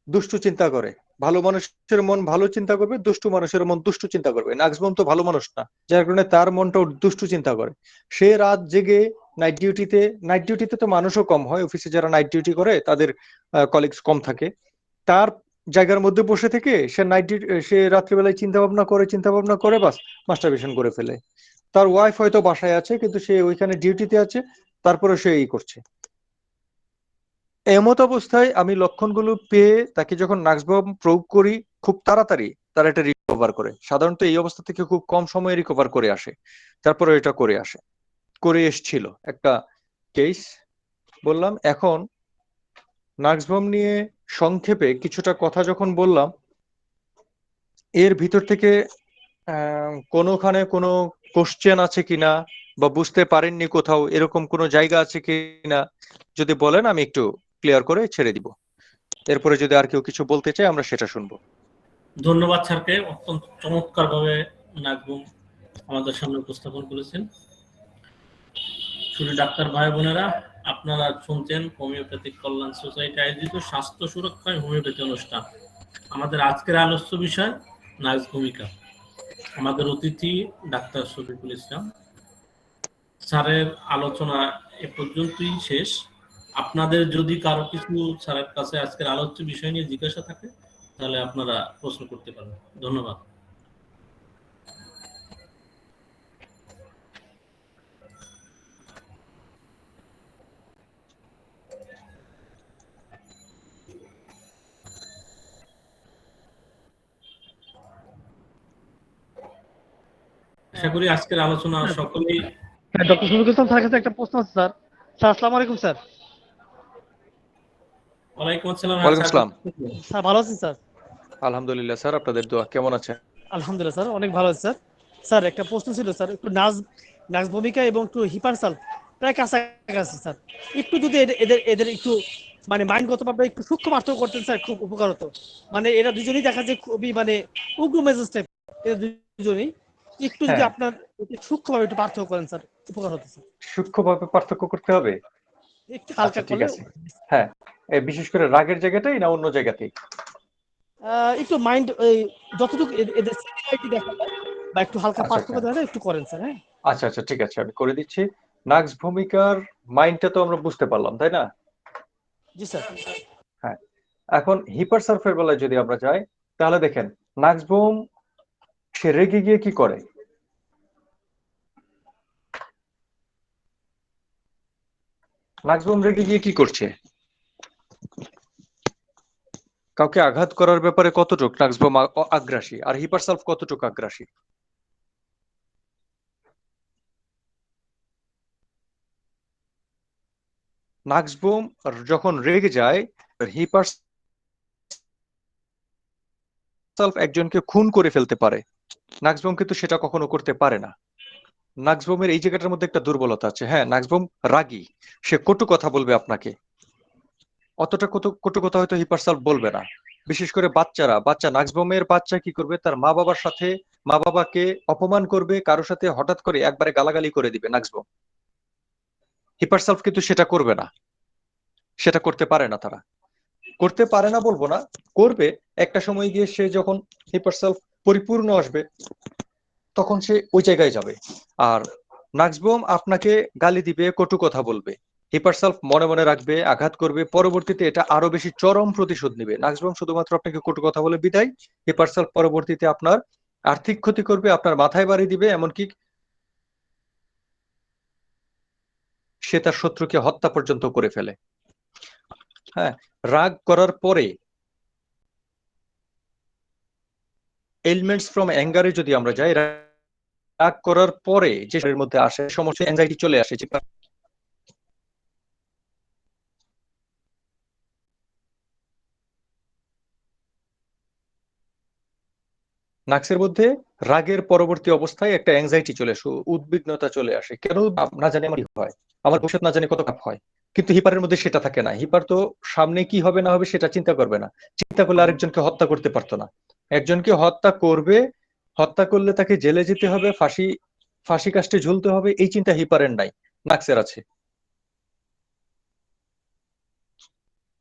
দুষ্টু চিন্তা করে। ভালো মানুষের মন ভালো চিন্তা করবে, দুষ্টু মানুষের মন দুষ্টু চিন্তা করবে। নাক্সবম তো ভালো মানুষ না, যার কারণে তার মনটাও দুষ্টু চিন্তা করে। সে রাত জেগে নাইট ডিউটিতে তো মানুষও কম হয়, অফিসে যারা নাইট ডিউটি করে তাদের কলিগস কম থাকে। তার জায়গার মধ্যে বসে থেকে সে রাত্রিবেলায় চিন্তা ভাবনা করে বাস মাস্টারবেশন করে ফেলে। তার ওয়াইফ হয়তো বাসায় আছে কিন্তু সে ওইখানে ডিউটিতে আছে, তারপরে সে এই করছে। এমত অবস্থায় আমি লক্ষণগুলো পেয়ে তাকে যখন নাক্সবম প্রয়োগ করি, খুব তাড়াতাড়ি তারা এটা রিকভার করে। সাধারণত এই অবস্থা থেকে খুব কম সময়ে রিকভার করে আসে। তারপরে এটা করে এসছিল একটা কেস বললাম। এখন নাক্সবম নিয়ে সংক্ষেপে কিছুটা কথা যখন বললাম, এর ভিতর থেকে কোনোখানে কোনো কোশ্চেন আছে কিনা বা বুঝতে পারেননি কোথাও এরকম কোনো জায়গা আছে কিনা যদি বলেন, আমি একটু ক্লিয়ার করে ছেড়ে দিব। এরপরে যদি আর কেউ কিছু বলতে চায় আমরা সেটা শুনবো। ধন্যবাদ স্যারকে, অত্যন্ত চমৎকার ভাবে নাকবুম আমাদের সামনে উপস্থাপন করেছেন। শুধু ডাক্তার ভাই বোনেরা, আপনারা শুনছেন হোমিওপ্যাথিক কল্যাণ সোসাইটি আয়োজিত স্বাস্থ্য সুরক্ষায় হোমিওপ্যাথি অনুষ্ঠান। আমাদের আজকের আলোচ্য বিষয় নার্স ভূমিকা। আমাদের অতিথি ডাক্তার শফিকুল ইসলাম। স্যারের আলোচনা এ পর্যন্তই শেষ। আপনাদের যদি কারো কিছু স্যারের কাছে আজকের আলোচ্য বিষয় নিয়ে জিজ্ঞাসা থাকে তাহলে আপনারা প্রশ্ন করতে পারেন। ধন্যবাদ। আশা করি আজকের আলোচনা সকলেই। ডক্টর শফিকুল ইসলাম স্যারের কাছে একটা প্রশ্ন আছে স্যার। স্যার আসসালামু আলাইকুম স্যার। ওয়ালাইকুম আসসালাম। ওয়ালাইকুম আসসালাম। স্যার ভালো আছেন স্যার? আলহামদুলিল্লাহ স্যার, আপনাদের দোয়া। কেমন আছেন? আলহামদুলিল্লাহ স্যার, অনেক ভালো আছে স্যার। স্যার একটা প্রশ্ন ছিল স্যার, একটু নার্স ভূমিকা এবং একটু হিপারসাল প্রায় কাছাকাছি স্যার। একটু যদি এদের এদের একটু মানে মাইন্ডগতভাবে একটু সূক্ষ্ম পার্থক্য করতেন স্যার, খুব উপকার হতো। মানে এরা দুজনেই দেখা যায় খুবই মানে উগ্র মেজাজ টাইপ, এরা দুজনেই। একটু যদি আপনার সূক্ষ্মভাবে একটু পার্থক্য করেন স্যার, উপকার হতো স্যার। সূক্ষ্মভাবে পার্থক্য করতে হবে? একটু হালকা ঠিক করলে। আছে। হ্যাঁ, বিশেষ করে রাগের জায়গাটাই না অন্য জায়গাতেই? একটু মাইন্ড যতটুকু এদের সিমিলারিটি দেখা যায় বা একটু হালকা পার্থক্য দেখা যায় একটু করেন স্যার। হ্যাঁ আচ্ছা আচ্ছা, ঠিক আছে, আমি করে দিচ্ছি। নাক্স ভূমিকার মাইন্ডটা তো আমরা বুঝতে পারলাম, তাই না? জি স্যার। হ্যাঁ, এখন হিপার সার্ফের বেলায় যদি আমরা যাই তাহলে দেখেন নাক্সবুম সে রেগে গিয়ে কি করে। নাক্সবুম রেগে গিয়ে কি করছে? কাউকে আঘাত করার ব্যাপারে কতটুক নাক্সবুম আগ্রাসী, আর হিপারসালফ কতটুক আগ্রাসী? নাক্সবুম যখন রেগে যায়, হিপারসালফ একজনকে খুন করে ফেলতে পারে, নাক্সবুম কিন্তু সেটা কখনো করতে পারে না। নাক্সবুমের এই জায়গাটার মধ্যে একটা দুর্বলতা আছে। হ্যাঁ, নাক্সবুম রাগী, সে কটু কথা বলবে আপনাকে, অতটা কটু কথা হয়তো হিপারসালফ বলবে না। বিশেষ করে বাচ্চা নাক্সবমের বাচ্চা কি করবে, তার মা বাবাকে অপমান করবে, কারোর সাথে হঠাৎ করে একবারে গালাগালি করে দিবে নাক্সবম। হিপারসালফ কিন্তু সেটা করবে না, সেটা করতে পারে না। তারা করতে পারে না বলবো না, করবে একটা সময় গিয়ে। সে যখন হিপারসালফ পরিপূর্ণ আসবে তখন সে ওই জায়গায় যাবে। আর নাক্সবম আপনাকে গালি দিবে, কটু কথা বলবে, হিপার সালফ মনে মনে রাখবে, আঘাত করবে, পরবর্তীতে এটা আরো বেশি চরম প্রতিশোধ নেবে। নাক্সবম শুধুমাত্র আপনাকে কটু কথা বলে বিদায়, হিপার সালফ পরবর্তীতে আপনার আর্থিক ক্ষতি করবে, আপনার মাথায় বাড়ি দিবে, এমনকি সে তার শত্রুকে হত্যা পর্যন্ত করে ফেলে। হ্যাঁ, রাগ করার পরে এলিমেন্টস ফ্রম অ্যাঙ্গারে যদি আমরা যাই, রাগ করার পরে যে শরীরের মধ্যে আসে সমস্ত অ্যাংজাইটি চলে আসে। নাক্সের মধ্যে রাগের পরবর্তী অবস্থায় একটা অ্যাংজাইটি চলে আসে, উদ্বিগ্নতা চলে আসে, কেন না জানি আমার কি হয়, আমার ভবিষ্যৎ না জানি কত খারাপ হয়। কিন্তু হিপারের মধ্যে সেটা থাকে না। হিপার তো সামনে কি হবে না হবে সেটা চিন্তা করবে না, চিন্তা করলে আরেকজনকে হত্যা করতে পারতো না। একজনকে হত্যা করবে, হত্যা করলে তাকে জেলে যেতে হবে, ফাঁসি কাস্টে ঝুলতে হবে, এই চিন্তা হিপারের নাই, নাক্সের আছে।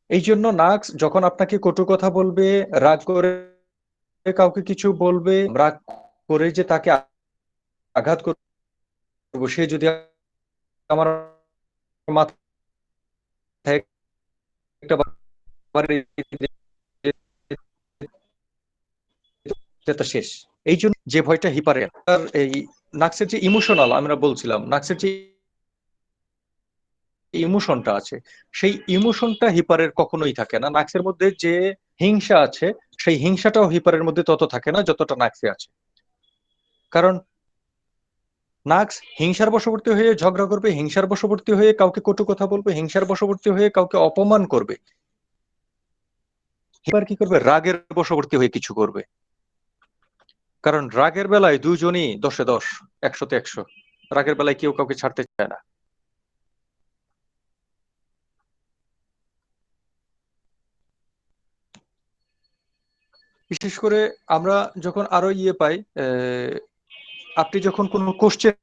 এই জন্য নাক্স যখন আপনাকে কটু কথা বলবে, রাগ করে কাউকে কিছু বলবে, রাগ করে যে তাকে আঘাত করবো, সে যদি আমার মাথায় একটা বাড়ি তো শেষ। এই জন্য যে ভয়টা হিপারের, এই নাক্সের যে ইমোশনাল আমরা বলছিলাম, নাক্সের যে ইমোশনটা আছে, সেই ইমোশনটা হিপারের কখনোই থাকে না। নাক্সের মধ্যে যে হিংসা আছে, সেই হিংসাটাও হিপারের মধ্যে তত থাকে না যতটা নাক্সে আছে। কারণ নাক্স হিংসার বশবর্তী হয়ে ঝগড়া করবে, হিংসার বশবর্তী হয়ে কাউকে কটু কথা বলবে, হিংসার বশবর্তী হয়ে কাউকে অপমান করবে। হিপার কি করবে? রাগের বশবর্তী হয়ে কিছু করবে। কারণ রাগের বেলায় দুজনই 10-এ 10, 100-তে 100। রাগের বেলায় কেউ কাউকে ছাড়তে চায় না। বিশেষ করে আমরা যখন আরো পাই, আপনি যখন কোনো কোশ্চেন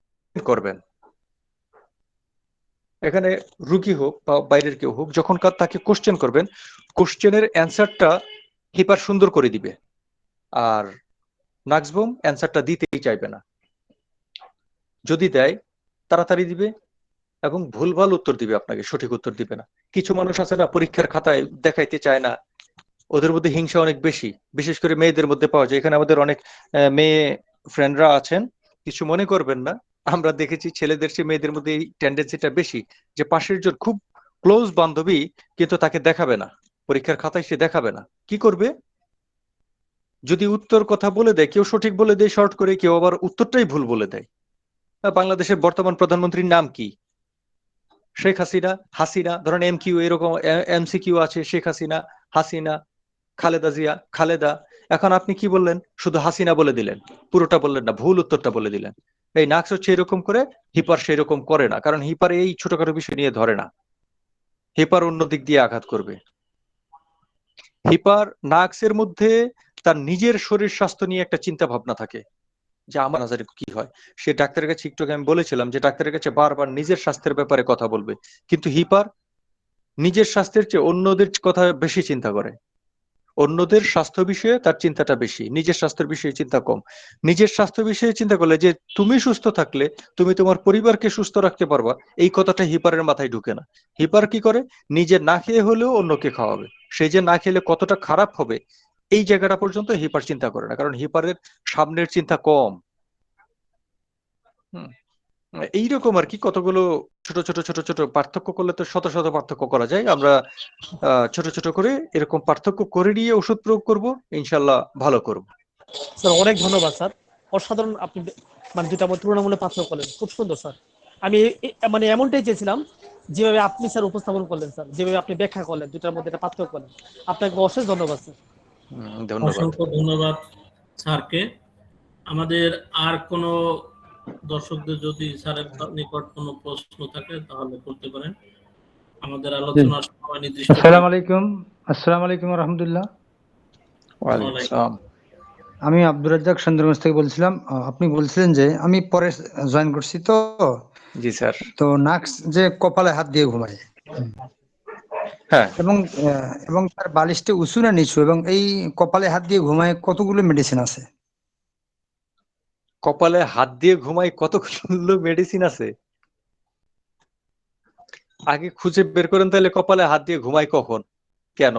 করবেন, এখানে রুগী হোক বা বাইরের কেউ হোক, যখন তাকে কোশ্চেন করবেন, কোশ্চেনের অ্যান্সারটা হিপার সুন্দর করে দিবে, আর নাক্সবম অ্যান্সারটা দিতেই চাইবে না। যদি দেয় তাড়াতাড়ি দিবে এবং ভুলভাল উত্তর দিবে, আপনাকে সঠিক উত্তর দিবে না। কিছু মানুষ আছে না, পরীক্ষার খাতায় দেখাইতে চায় না, ওদের মধ্যে হিংসা অনেক বেশি, বিশেষ করে মেয়েদের মধ্যে পাওয়া যায়। এখানে আমাদের অনেক মেয়ে ফ্রেন্ডরা আছেন, কিছু মনে করবেন না। আমরা দেখেছি ছেলেদের চেয়ে মেয়েদের মধ্যে এই টেন্ডেন্সিটা বেশি, যে পাশের জন খুব ক্লোজ বান্ধবী কিন্তু তাকে দেখাবে না, পরীক্ষার খাতায় সে দেখাবে না। কি করবে? যদি উত্তর কথা বলে দেয়, কেউ সঠিক বলে দেয় শর্ট করে, কেউ আবার উত্তরটাই ভুল বলে দেয়। বাংলাদেশের বর্তমান প্রধানমন্ত্রীর নাম কি? শেখ হাসিনা। হাসিনা ধরেন MQ, এরকম MCQ আছে, শেখ হাসিনা, হাসিনা, খালেদা জিয়া, খালেদা। এখন আপনি কি বললেন? শুধু হাসিনা বলে দিলেন, পুরোটা বললেন না, ভুল উত্তরটা বলে দিলেন। এই নাক্স হচ্ছে এরকম করে, হিপার সেরকম করে না, কারণ হিপার এই ছোটখাটো বিষয় নিয়ে ধরে না, হিপার অন্য দিক দিয়ে আঘাত করবে। হিপার নাক্সের মধ্যে তার নিজের শরীর স্বাস্থ্য নিয়ে একটা চিন্তা ভাবনা থাকে, যে আমার নাজারে কি হয়। সে ডাক্তারের কাছে, একটু আমি বলেছিলাম যে ডাক্তারের কাছে বারবার নিজের স্বাস্থ্যের ব্যাপারে কথা বলবে, কিন্তু হিপার নিজের স্বাস্থ্যের চেয়ে অন্যদের কথা বেশি চিন্তা করে। অন্যদের স্বাস্থ্য বিষয়ে তার চিন্তাটা বেশি, নিজের স্বাস্থ্যের বিষয়ে চিন্তা কম। নিজের স্বাস্থ্য বিষয়ে চিন্তা করলে যে তুমি সুস্থ থাকলে তুমি তোমার পরিবারকে সুস্থ রাখতে পারবা, এই কথাটা হিপারের মাথায় ঢুকে না। হিপার কি করে? নিজে না খেয়ে হলেও অন্যকে খাওয়াবে, সে যে না খেলে কতটা খারাপ হবে এই জায়গাটা পর্যন্ত হিপার চিন্তা করে না, কারণ হিপারের সামনের চিন্তা কম। হুম, এইরকম আর কি, কতগুলো ছোট ছোট ছোট ছোট পার্থক্য করলে তো শত শত পার্থক্য করা যায়। আমরা ছোট ছোট করে এরকম পার্থক্য করে নিয়ে ওষুধ প্রয়োগ করব, ইনশাল্লাহ ভালো করব। স্যার অনেক ধন্যবাদ স্যার, অসাধারণ। আপনি মানে দুটা তুলনামূলক পার্থক্য করলেন, খুব সুন্দর স্যার। আমি মানে এমনটাই চেয়েছিলাম, যেভাবে আপনি স্যার উপস্থাপন করলেন স্যার, যেভাবে আপনি ব্যাখ্যা করলেন দুটার মধ্যে একটা পার্থক্য করলেন, আপনাকে অশেষ ধন্যবাদ স্যার। ধন্যবাদ। অসংখ্য ধন্যবাদ স্যারকে। আমাদের আর কোনো দর্শকদের যদি স্যারের নিকট কোনো প্রশ্ন থাকে তাহলে করতে পারেন। আমাদের আলোচনার সময় নির্দিষ্ট। আসসালামু আলাইকুম রহমতুল্লাহ। ওয়ালাইকুম আসসালাম। আমি আব্দুর রাজ্জাক সুন্দরগঞ্জ থেকে বলছিলাম। আপনি বলছিলেন যে আমি পরে জয়েন করছি তো, জি স্যার। তো নাক্স যে কপালে হাত দিয়ে ঘুমায়, হ্যাঁ, এবং তার বালিশটা উঁচু না নিচু, এবং এই কপালে হাত দিয়ে ঘুমায় কতগুলো মেডিসিন আছে? কপালে হাত দিয়ে ঘুমাই কতগুলো মেডিসিন আছে? আগে খুঁজে বের করেন তাহলে কপালে হাত দিয়ে ঘুমাই কখন, কেন?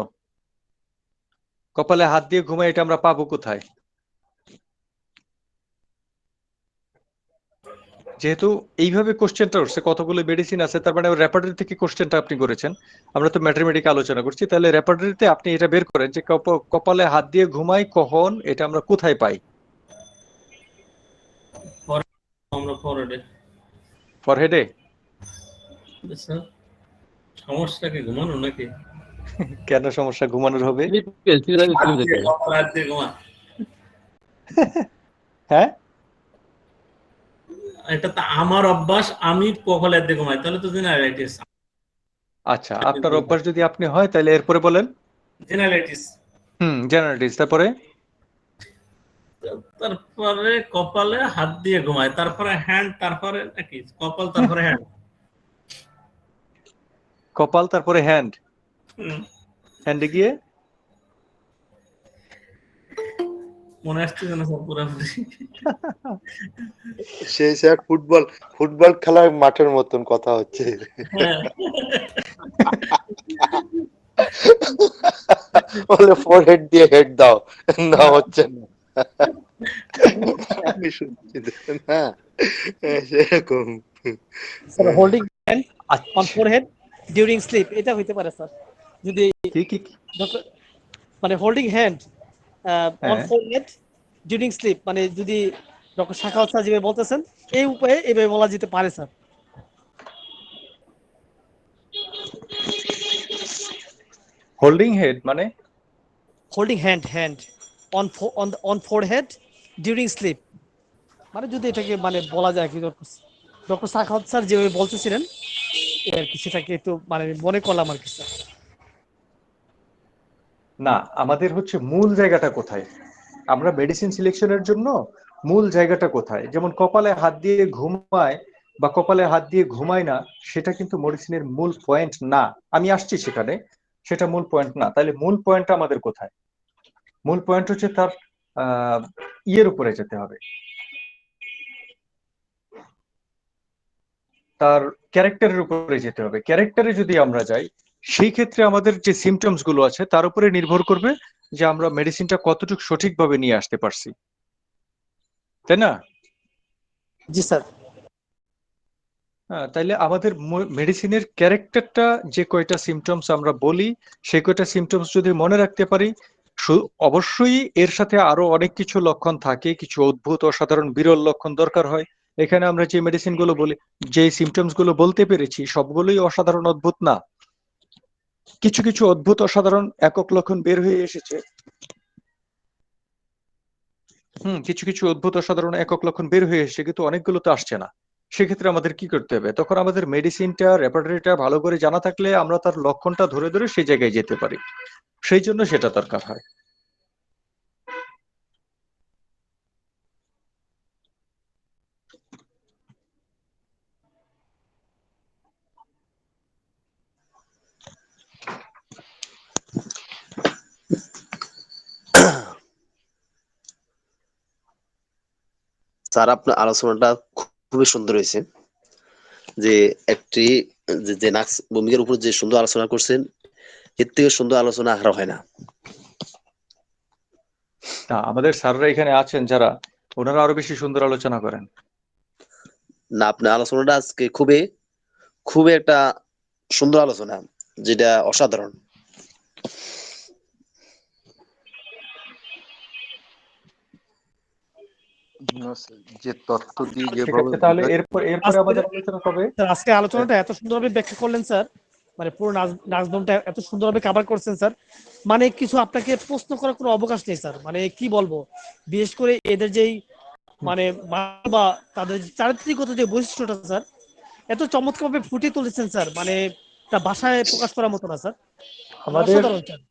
কপালে হাত দিয়ে ঘুমাই এটা আমরা পাবো কোথায়? যেহেতু এইভাবে কোশ্চেনটা উঠছে, কতগুলো মেডিসিন আছে, তার মানে রেপার্টরি থেকে কোশ্চেনটা আপনি করেছেন। আমরা তো ম্যাথমেটিক আলোচনা করছি, তাহলে রেপার্টরিতে আপনি এটা বের করেন যে কপালে হাত দিয়ে ঘুমাই কখন, এটা আমরা কোথায় পাই? আমরা ফরওয়ার্ডে ফরহেডে? স্যার, সমস্যা কি ঘুমানো নাকি? কেন সমস্যা ঘুমানোর হবে? রাত দিয়ে ঘুমান, হ্যাঁ, এটা তো আমার অভ্যাস, আমি কপালে হাত দিয়ে ঘুমাই, তাহলে তো জেনারেলাইটিস। আচ্ছা, আপনার অভ্যাস যদি আপনি হয় তাহলে এরপরে বলেন। জেনারেলাইটিস, জেনারেটিস, তারপরে? তারপরে কপালে হাত দিয়ে ঘুমায়, তারপরে হ্যান্ড, তারপরে নাকি কপাল, তারপরে হ্যান্ড। কপাল তারপরে হ্যান্ড, হ্যান্ডে গিয়ে মনে আসছে যেন সব পুরোপুরি। সেই স্যার ফুটবল খেলার মাঠের মতন কথা হচ্ছে। হ্যাঁ, বলে ফোরহেড দিয়ে হেড দাও, না হচ্ছে না। আমি শুনছি না, সেরকম। স্যার হোল্ডিং হ্যান্ড অন আচ্ছা, ফোরহেড ডিউরিং স্লিপ, এটা হইতে পারে স্যার। যদি কি কি কি? মানে হোল্ডিং হ্যান্ড অন হ্যাঁ, ফোরহেড ডিউরিং স্লিপ, মানে যদি ডক্টর শাখাওয়াত স্যার যেভাবে বলতেছেন এই উপায়ে এভাবে বলা যেতে পারে স্যার। হোল্ডিং হেড মানে? Holding hand on forehead during slip, মানে যদি এটাকে মানে বলা যায় কি, ডক্টর শাখাওয়াত স্যার যেভাবে বলতেছিলেন এই আর কি, সেটাকে একটু মানে মনে করলাম আর কি স্যার। না, আমাদের হচ্ছে মূল জায়গাটা কোথায়? আমরা মেডিসিন সিলেকশনের জন্য মূল জায়গাটা কোথায়? যেমন কপালে হাত দিয়ে ঘুমায় বা কপালে হাত দিয়ে ঘুমায় না, সেটা কিন্তু মেডিসিনের মূল পয়েন্ট না। আমি আসছি সেখানে, সেটা মূল পয়েন্ট না। তাহলে মূল পয়েন্টটা আমাদের কোথায়? মূল পয়েন্ট হচ্ছে তার আহ ইয়ের উপরে যেতে হবে, তার ক্যারেক্টারের উপরে যেতে হবে। ক্যারেক্টারে যদি আমরা যাই, সেই ক্ষেত্রে আমাদের যে সিমটমস গুলো আছে তার উপরে নির্ভর করবে যে আমরা মেডিসিনটা কতটুকু সঠিকভাবে নিয়ে আসতে পারছি, তাই না? জি স্যার। হ্যাঁ, তাইলে আমাদের মেডিসিনের ক্যারেক্টারটা, যে কয়টা সিমটমস আমরা বলি, সেই কয়টা সিমটমস যদি মনে রাখতে পারি, অবশ্যই এর সাথে আরো অনেক কিছু লক্ষণ থাকে, কিছু অদ্ভুত অসাধারণ বিরল লক্ষণ দরকার হয়। এখানে আমরা যে মেডিসিন গুলো বলি, যে সিমটমস গুলো বলতে পেরেছি, সবগুলোই অসাধারণ অদ্ভুত না। কিছু কিছু অদ্ভুত অসাধারণ একক লক্ষণ বের হয়ে এসেছে। কিছু কিছু অদ্ভুত অসাধারণ একক লক্ষণ বের হয়ে এসেছে, কিন্তু অনেকগুলো তো আসছে না। সেক্ষেত্রে আমাদের কি করতে হবে? তখন আমাদের মেডিসিনটা, রেপার্টরিটা ভালো করে জানা থাকলে আমরা তার লক্ষণটা ধরে ধরে সেই জায়গায় যেতে পারি। সেই জন্য সেটা দরকার হয়। স্যার, আপনার আলোচনাটা খুবই সুন্দর হয়েছে। যে একটি যে নাক্স ভূমিকার উপর যে সুন্দর আলোচনা করছেন, এর থেকে সুন্দর আলোচনা আর হয় না। তা আমাদের স্যাররা এখানে আছেন যারা, ওনারা আরো বেশি সুন্দর আলোচনা করেন। না, আপনার আলোচনাটা আজকে খুবই খুবই একটা সুন্দর আলোচনা, যেটা অসাধারণ। যে তথ্য দিয়ে ঠিক যেভাবে আছে, তাহলে বোঝাচ্ছে, এরপরে আজকে আমাদের আলোচনা হবে। স্যার আজকে আলোচনাটা এত সুন্দরভাবে ব্যাখ্যা করলেন স্যার, মানে পুরো নাচদমটা এত সুন্দরভাবে কভার করছেন স্যার, মানে কিছু আপনাকে প্রশ্ন করার কোনো অবকাশ নেই স্যার। মানে কি বলবো, বিশেষ করে এদের যেই মানে বা তাদের চারিত্রিকগত যে বৈশিষ্ট্যটা স্যার এত চমৎকারভাবে ফুটিয়ে তুলেছেন স্যার, মানে তা ভাষায় প্রকাশ করার মতো না স্যার, মানে আমাদের অসাধারণ স্যার।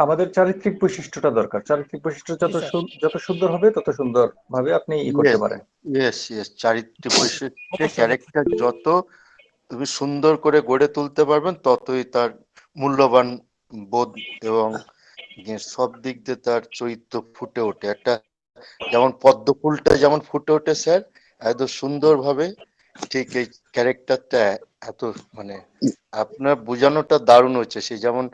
আমাদের চারিত্রিক বৈশিষ্ট্যটা দরকার। চারিত্রিক বৈশিষ্ট্য জি স্যার। যত সুন্দর হবে, তত সুন্দর ভাবে আপনি করতে পারেন। ইয়েস চারিত্রিক বৈশিষ্ট্য, অবশ্যই অবশ্যই। ক্যারেক্টার যত তুমি সুন্দর করে গড়ে তুলতে পারবেন, ততই তার মূল্যবান বোধ এবং সব দিক দিয়ে তার চরিত্র ফুটে ওঠে। একটা যেমন পদ্ম ফুলটা যেমন ফুটে ওঠে স্যার, এত সুন্দরভাবে, ঠিক এই ক্যারেক্টারটা এত মানে আপনার বোঝানোটা দারুণ হচ্ছে। সে যেমন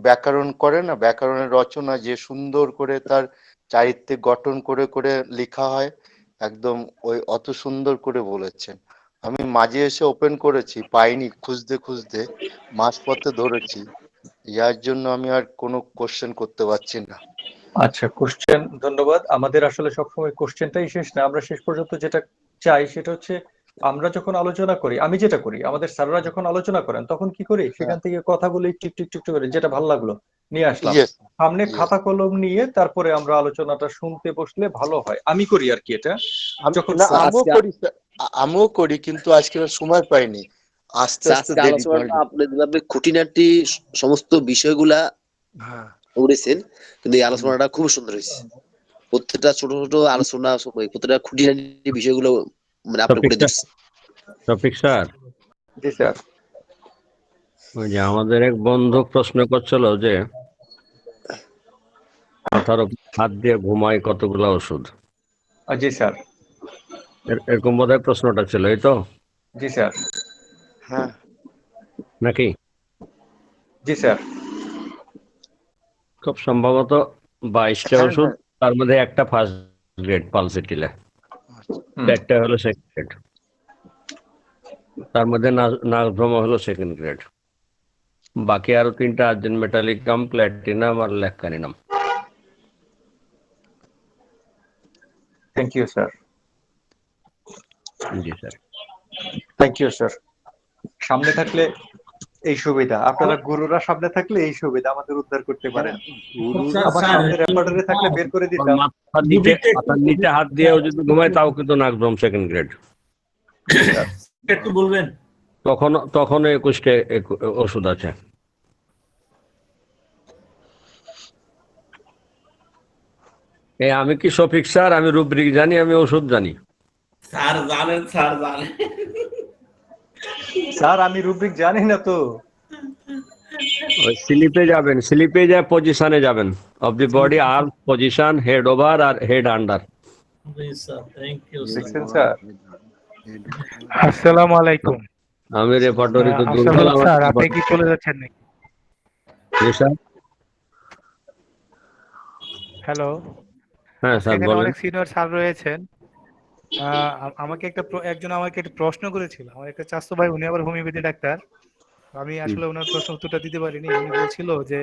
ব্যাকরণ করে না, ব্যাকরণের রচনা যে সুন্দর করে তার চারিত্রিক গঠন করে করে লেখা হয়, একদম ওই অত সুন্দর করে বলেছেন। আমি মাঝে এসে ওপেন করেছি, পাইনি, খুঁজতে খুঁজতে মাঝপথে ধরেছি। ইয়ার জন্য আমি আর কোনো কোশ্চেন করতে পারছি না। আচ্ছা, কোশ্চেন, ধন্যবাদ। আমাদের আসলে সবসময় কোশ্চেনটাই শেষ না, আমরা শেষ পর্যন্ত যেটা চাই সেটা হচ্ছে আমরা যখন আলোচনা করি, আমি যেটা করি, আমাদের স্যাররা যখন আলোচনা করেন তখন কি করি, সেখান থেকে কথাগুলো একটু একটু একটু একটু করে যেটা ভালো লাগলো নিয়ে আসলাম, ইয়েস, সামনে ইয়েস। খাতা কলম নিয়ে তারপরে আমরা আলোচনাটা শুনতে বসলে ভালো হয়, আমি করি আর কি এটা। যখন না, স্যার আমিও আজকে করি স্যার, আমিও করি, কিন্তু আজকে আর সময় পাইনি। আস্তে স্যার আস্তে আজকে দেরি আলোচনাটা হয়। আপনি যেভাবে খুঁটিনাটি সমস্ত বিষয়গুলা হ্যাঁ। করেছেন, কিন্তু এই আলোচনাটা খুব সুন্দর হয়েছে। প্রত্যেকটা ছোট ছোট আলোচনা, প্রত্যেকটা খুঁটিনাটি বিষয়গুলো মানে আপনি টপিক করে স্যার, দিচ্ছেন। টপিক স্যার, জি স্যার। ওই যে আমাদের এক বন্ধু প্রশ্ন করছিল যে মাথার উপর হাত দিয়ে ঘুমায় কতগুলা ওষুধ, জি স্যার। এরকম বোধহয় প্রশ্নটা ছিল, এই তো জি স্যার। হ্যাঁ, নাকি? জি স্যার। খুব সম্ভবত 22টা হ্যাঁ, ওষুধ, হ্যাঁ। তার মধ্যে একটা ফার্স্ট গ্রেড পালসিটিলা, হুম। 4টা হলো সেকেন্ড গ্রেড, তার মধ্যে নাজভ্রম হলো সেকেন্ড গ্রেড, বাকি আরো 3টা আর্জেন্ট মেটালিকাম, প্ল্যাটিনাম আর ল্যাক্কানিনাম। Thank you sir. জি স্যার। Thank you sir. সামনে থাকলে এই সুবিধা, আপনারা গুরুরা সামনে থাকলে এই সুবিধা আমাদের উদ্ধার করতে পারেন। গুরু আমার সামনে রেপার্টরি থাকলে বের করে ওর দিতাম। মাথার নিচে হাত দিয়েও যদি ঘুমায় তাও কিন্তু নাজভ্রম সেকেন্ড গ্রেড। একটু বলবেন। তখন 21টা ওষুধ আছে। আমি কি শফিক স্যার, আমি রুব্রিক জানি, আমি ওষুধ জানি। স্যার জানেন, স্যার জানেন। স্যার আমি রুব্রিক জানি না তো। ওই স্লিপে যাবেন, স্লিপে যায় পজিশনে যাবেন, off the body, arm position, head over আর হেড আন্ডার। জি স্যার, থ্যাংক ইউ স্যার। দেখছেন স্যার। আসসালামু আলাইকুম। আমি রেপার্টরি তো দুর্বল, আফজালুল আমার স্যার, আপনি কি চলে যাচ্ছেন নাকি? জি স্যার। হ্যালো, হ্যাঁ আজকে স্যার এখানে বলেন। অনেক সিনিয়র স্যার রয়েছেন। আমাকে একজন আমাকে একটা প্রশ্ন করেছিল, আমার একটা চাচাতো ভাই, উনি আবার হোমিওপ্যাথি ডাক্তার। আমি আসলে ওনার প্রশ্ন উত্তরটা দিতে পারিনি। উনি বলছিল যে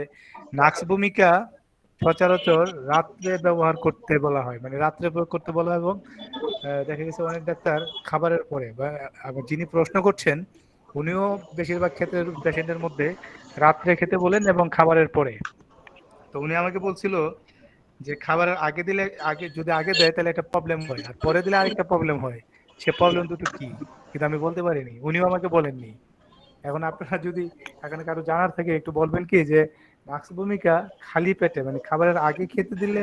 নাক্স ভূমিকা সচরাচর রাত্রে ব্যবহার করতে বলা হয়, মানে রাত্রে প্রয়োগ করতে বলা হয়, এবং দেখা গেছে অনেক ডাক্তার খাবারের পরে, বা আবার যিনি প্রশ্ন করছেন উনিও বেশিরভাগ ক্ষেত্রে পেশেন্টের মধ্যে রাত্রে খেতে বলেন এবং খাবারের পরে। তো উনি আমাকে বলছিল যে খাবারের আগে দিলে, যদি আগে দেয় তাহলে একটা প্রবলেম হয়, আর পরে দিলে আরেকটা প্রবলেম হয়। সে প্রবলেম দুটো কি, কিন্তু আমি বলতে পারিনি, উনিও আমাকে বলেননি। এখন আপনারা যদি এখানে কারো জানার থাকে একটু বলবেন কি, যে মাক্স ভূমিকা খালি পেটে মানে খাবারের আগে খেতে দিলে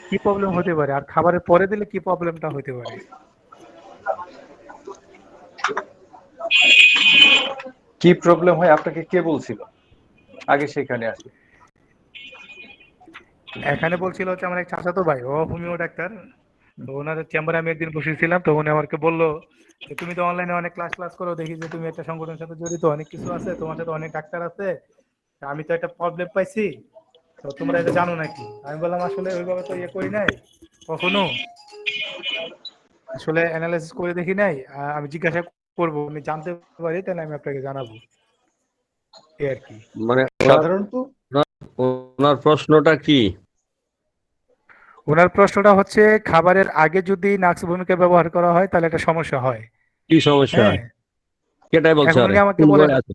কি প্রবলেম হতে পারে, আর খাবারের পরে দিলে কি প্রবলেমটা হতে পারে? কি প্রবলেম হয় আপনাকে কে বলছিল? আগে সেখানে আসি। এখানে বলছিল হচ্ছে আমার এক চাচাতো ভাই, ও হোমিও ডাক্তার। তো ওনার চেম্বারে আমি একদিন বসেছিলাম, তো উনি আমাকে বললো যে তুমি তো অনলাইনে অনেক ক্লাস করো, দেখি যে তুমি একটা সংগঠনের সাথে জড়িত, অনেক কিছু আছে তোমার সাথে, অনেক ডাক্তার আছে, তা আমি তো একটা প্রবলেম পাইছি, তো তোমরা এটা জানো নাকি? আমি বললাম আসলে ওইভাবে তো ইয়ে করি নাই কখনো, আসলে অ্যানালাইসিস করে দেখি নাই। আমি জিজ্ঞাসা করবো, আমি জানতে পারি তাহলে আমি আপনাকে জানাবো, এই আর কি। মানে সাধারণত ওনার প্রশ্নটা কি? ওনার প্রশ্নটা হচ্ছে খাবারের আগে যদি নাক্স ভূমিকা ব্যবহার করা হয় তাহলে একটা সমস্যা হয়। কি সমস্যা হ্যাঁ, হয়? কেটাই বলছে? এখন আরে উনি আমাকে কোন বলেন, বই আছে?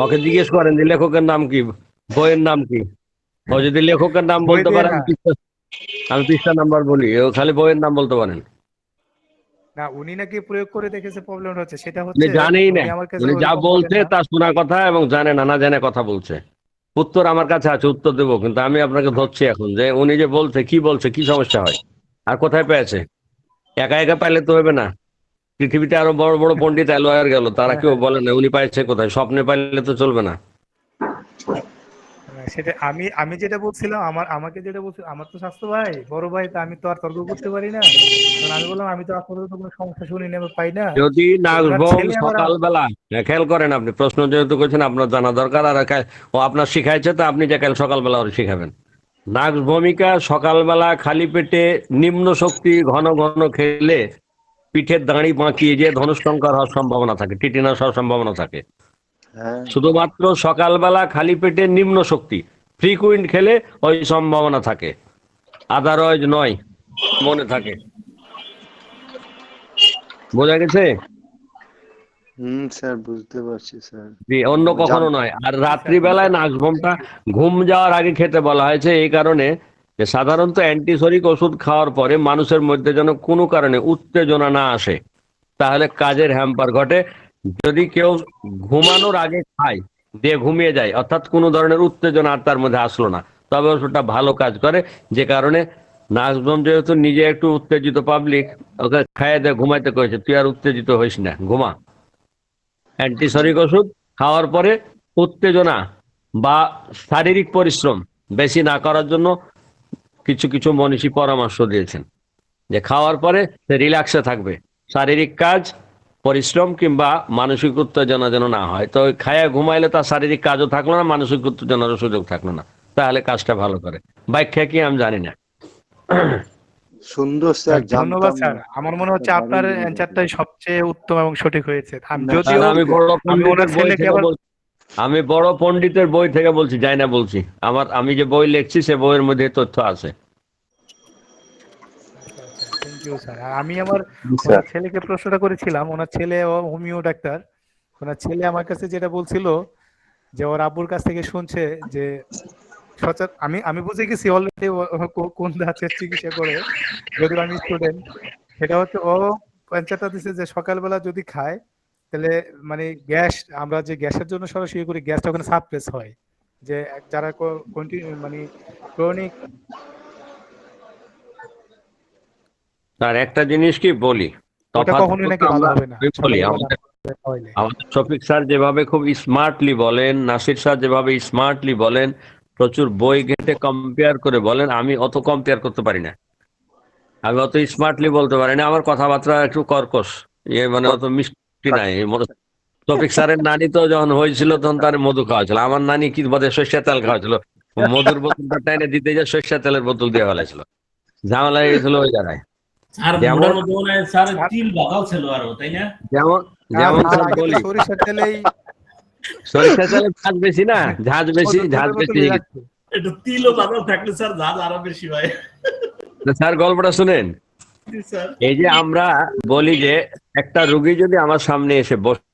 ওকে জিজ্ঞেস করেন যে লেখকের নাম কি, বইয়ের নাম কি। ও যদি লেখকের নাম বই বলতে দিয়ে পারে, না, আমি পৃষ্ঠা নাম্বার বলি, ও খালি বইয়ের নাম বলতে পারেন। না উনি নাকি প্রয়োগ করে দেখেছে প্রবলেম হচ্ছে, সেটা উনি হচ্ছে জানেই না, উনি আমার কাছে উনি যা ওইরকম বলেন বলছে না। তা শোনা কথা, এবং জানে না, না জানে কথা বলছে। উত্তর আমার কাছে আছে, উত্তর দেবো, কিন্তু আমি আপনাকে ধরছি এখন যে উনি যে বলছে, কি সমস্যা হয় আর কোথায় পেয়েছে। একা একা পাইলে তো হবে না, পৃথিবীতে আরো বড় বড় পণ্ডিত এলো গেল, তারা হ্যাঁ, কেউ হ্যাঁ, বলে না উনি পাইছে কোথায়, স্বপ্নে পাইলে তো চলবে না। সেটা আমি আমি যেটা বলছিলাম, আমাকে যেটা বলছিল, আমার তো স্বাস্থ্য ভাই বড় ভাই, তা আমি তো আর তর্ক করতে পারি না। কারণ আমি বললাম আমি তো আপনাদের তো কোনো সমস্যা শুনি না বা পাই না। যদি তো ওনার নাগভম ছেলে আবার সকালবেলা, খেয়াল করেন আপনি প্রশ্ন যেহেতু করছেন আপনার জানা দরকার, আর ও আপনার শিখাইছে তো আপনি যে কাল সকালবেলা ওর শিখাবেন। নাক্স ভূমিকা সকালবেলা খালি পেটে নিম্ন শক্তি ঘন ঘন খেলে পিঠের দাঁড়ি বাঁকিয়ে যে ধনুষ্টঙ্কার হওয়ার সম্ভাবনা থাকে, টিটেনাস হওয়ার সম্ভাবনা থাকে। হ্যাঁ, শুধুমাত্র সকালবেলা খালি পেটে নিম্ন শক্তি ফ্রিকুইন্ট খেলে ওই সম্ভাবনা থাকে, আদারওয়াইজ নয়, মনে থাকে। বোঝা গেছে? স্যার বুঝতে পারছি স্যার। জি, অন্য কখনো নয়। আর রাত্রিবেলায় নাক্সভমটা ঘুম যাওয়ার আগে খেতে বলা হয়েছে এই কারণে যে সাধারণত অ্যান্টিসরিক ওষুধ খাওয়ার পরে মানুষের মধ্যে যেন কোনো কারণে উত্তেজনা না আসে, তাহলে কাজের হ্যাম্পার ঘটে। যদি কেউ ঘুমানোর আগে খায় দিয়ে ঘুমিয়ে যায়, অর্থাৎ কোনো ধরনের উত্তেজনা আর তার মধ্যে আসলো না, তবে ওষুধটা ভালো কাজ করে। যে কারণে নাক্সভম যেহেতু নিজে একটু উত্তেজিত পাবলিক, ওকে খাইয়ে দিয়ে ঘুমাইতে করেছে, তুই আর উত্তেজিত হইস না, ঘুমা। অ্যান্টিসরিক ওষুধ খাওয়ার পরে উত্তেজনা বা শারীরিক পরিশ্রম বেশি না করার জন্য কিছু কিছু মনীষী পরামর্শ দিয়েছেন যে খাওয়ার পরে সে রিল্যাক্সে থাকবে, শারীরিক কাজ পরিশ্রম কিংবা মানসিক উত্তেজনা যেন না হয়। তো ওই খায়া ঘুমাইলে তার শারীরিক কাজও থাকলো না, মানসিক উত্তেজনারও সুযোগ থাকলো না, তাহলে কাজটা ভালো করে। ব্যাখ্যা কি আমি জানি না। সুন্দর স্যার, ধন্যবাদ জানতাম স্যার। না। আমার মনে হচ্ছে আপনার অ্যান্সারটাই সবচেয়ে উত্তম এবং সঠিক হয়েছে। আমি না, যদিও আমি বড় আমি পণ্ডিতের ওনার বই ছেলেকে থেকে আবার বলছি, আমি বড় পণ্ডিতের বই থেকে বলছি, যাই না বলছি। আমি যে বই লিখছি সে বইয়ের মধ্যে তথ্য আছে। Thank you sir. আর আমি আমার স্যার ওনার ছেলেকে প্রশ্নটা করেছিলাম, ওনার ছেলে হোমিও ডাক্তার। ওনার ছেলে আমার কাছে যেটা বলছিল যে ওর আব্বুর কাছ থেকে শুনছে যে আমি আমি বুঝে গেছি অলরেডি কোন দাঁতের চিকিৎসা করে, যদিও আমি স্টুডেন্ট। সেটা হচ্ছে ও পঞ্চায়েতটা দিছে যে সকালবেলা যদি খায় তাহলে মানে গ্যাস, আমরা যে গ্যাসের জন্য সরাসরি করি, গ্যাসটা ওখানে সাপ্রেস হয়। যে যারা কন্টিনিউ মানে ক্রনিক। তার একটা জিনিস কি বলি, ওটা তফাৎ কখনোই নাকি ভালো আমরা হবে না বলি। সকালবেলা আমাদের খাওয়াইলে। আমাদের শফিক স্যার যেভাবে খুব স্মার্টলি বলেন, নাসির স্যার যেভাবে স্মার্টলি বলেন, প্রচুর বই ঘেঁটে কম্পেয়ার করে বলেন, আমি অত কম্পেয়ার করতে পারি না, আমি অত স্মার্টলি বলতে পারি না। আমার কথাবার্তা একটু কর্কশ, মানে অত মিষ্টি নাই। শফিক স্যারের নানি তো যখন হয়েছিল তখন তার মধু খাওয়াছিল, আমার নানি কি বলে সর্ষের তেল খাওয়াছিল, মধুর বোতলটা টাইনে দিতে যা সর্ষের তেলের বোতল দিয়ে ফেলাইছিল, ঝামেলা হয়ে গেছিল ওই জায়গায়। আর যেমন মুড়ার মধ্যে মনে হয় স্যার তিল বাদাও ছিল আরো, তাই না? যেমন না যেমন স্যার, স্যার আগে তো বলি, সরিষার তেলেই সরিষার তেলে ঝাঁজ বেশি না, ঝাঁজ বেশি, ঝাঁজ বোতলে বেশি বোতলে হয়ে গেছে। রাখতো। একটু তিল ও বাদাম থাকলে স্যার ঝাঁজ আরো বেশি হয়। তো স্যার গল্পটা শুনেন। জি স্যার। এই যে আমরা বলি যে একটা রুগী যদি আমার সামনে এসে বসে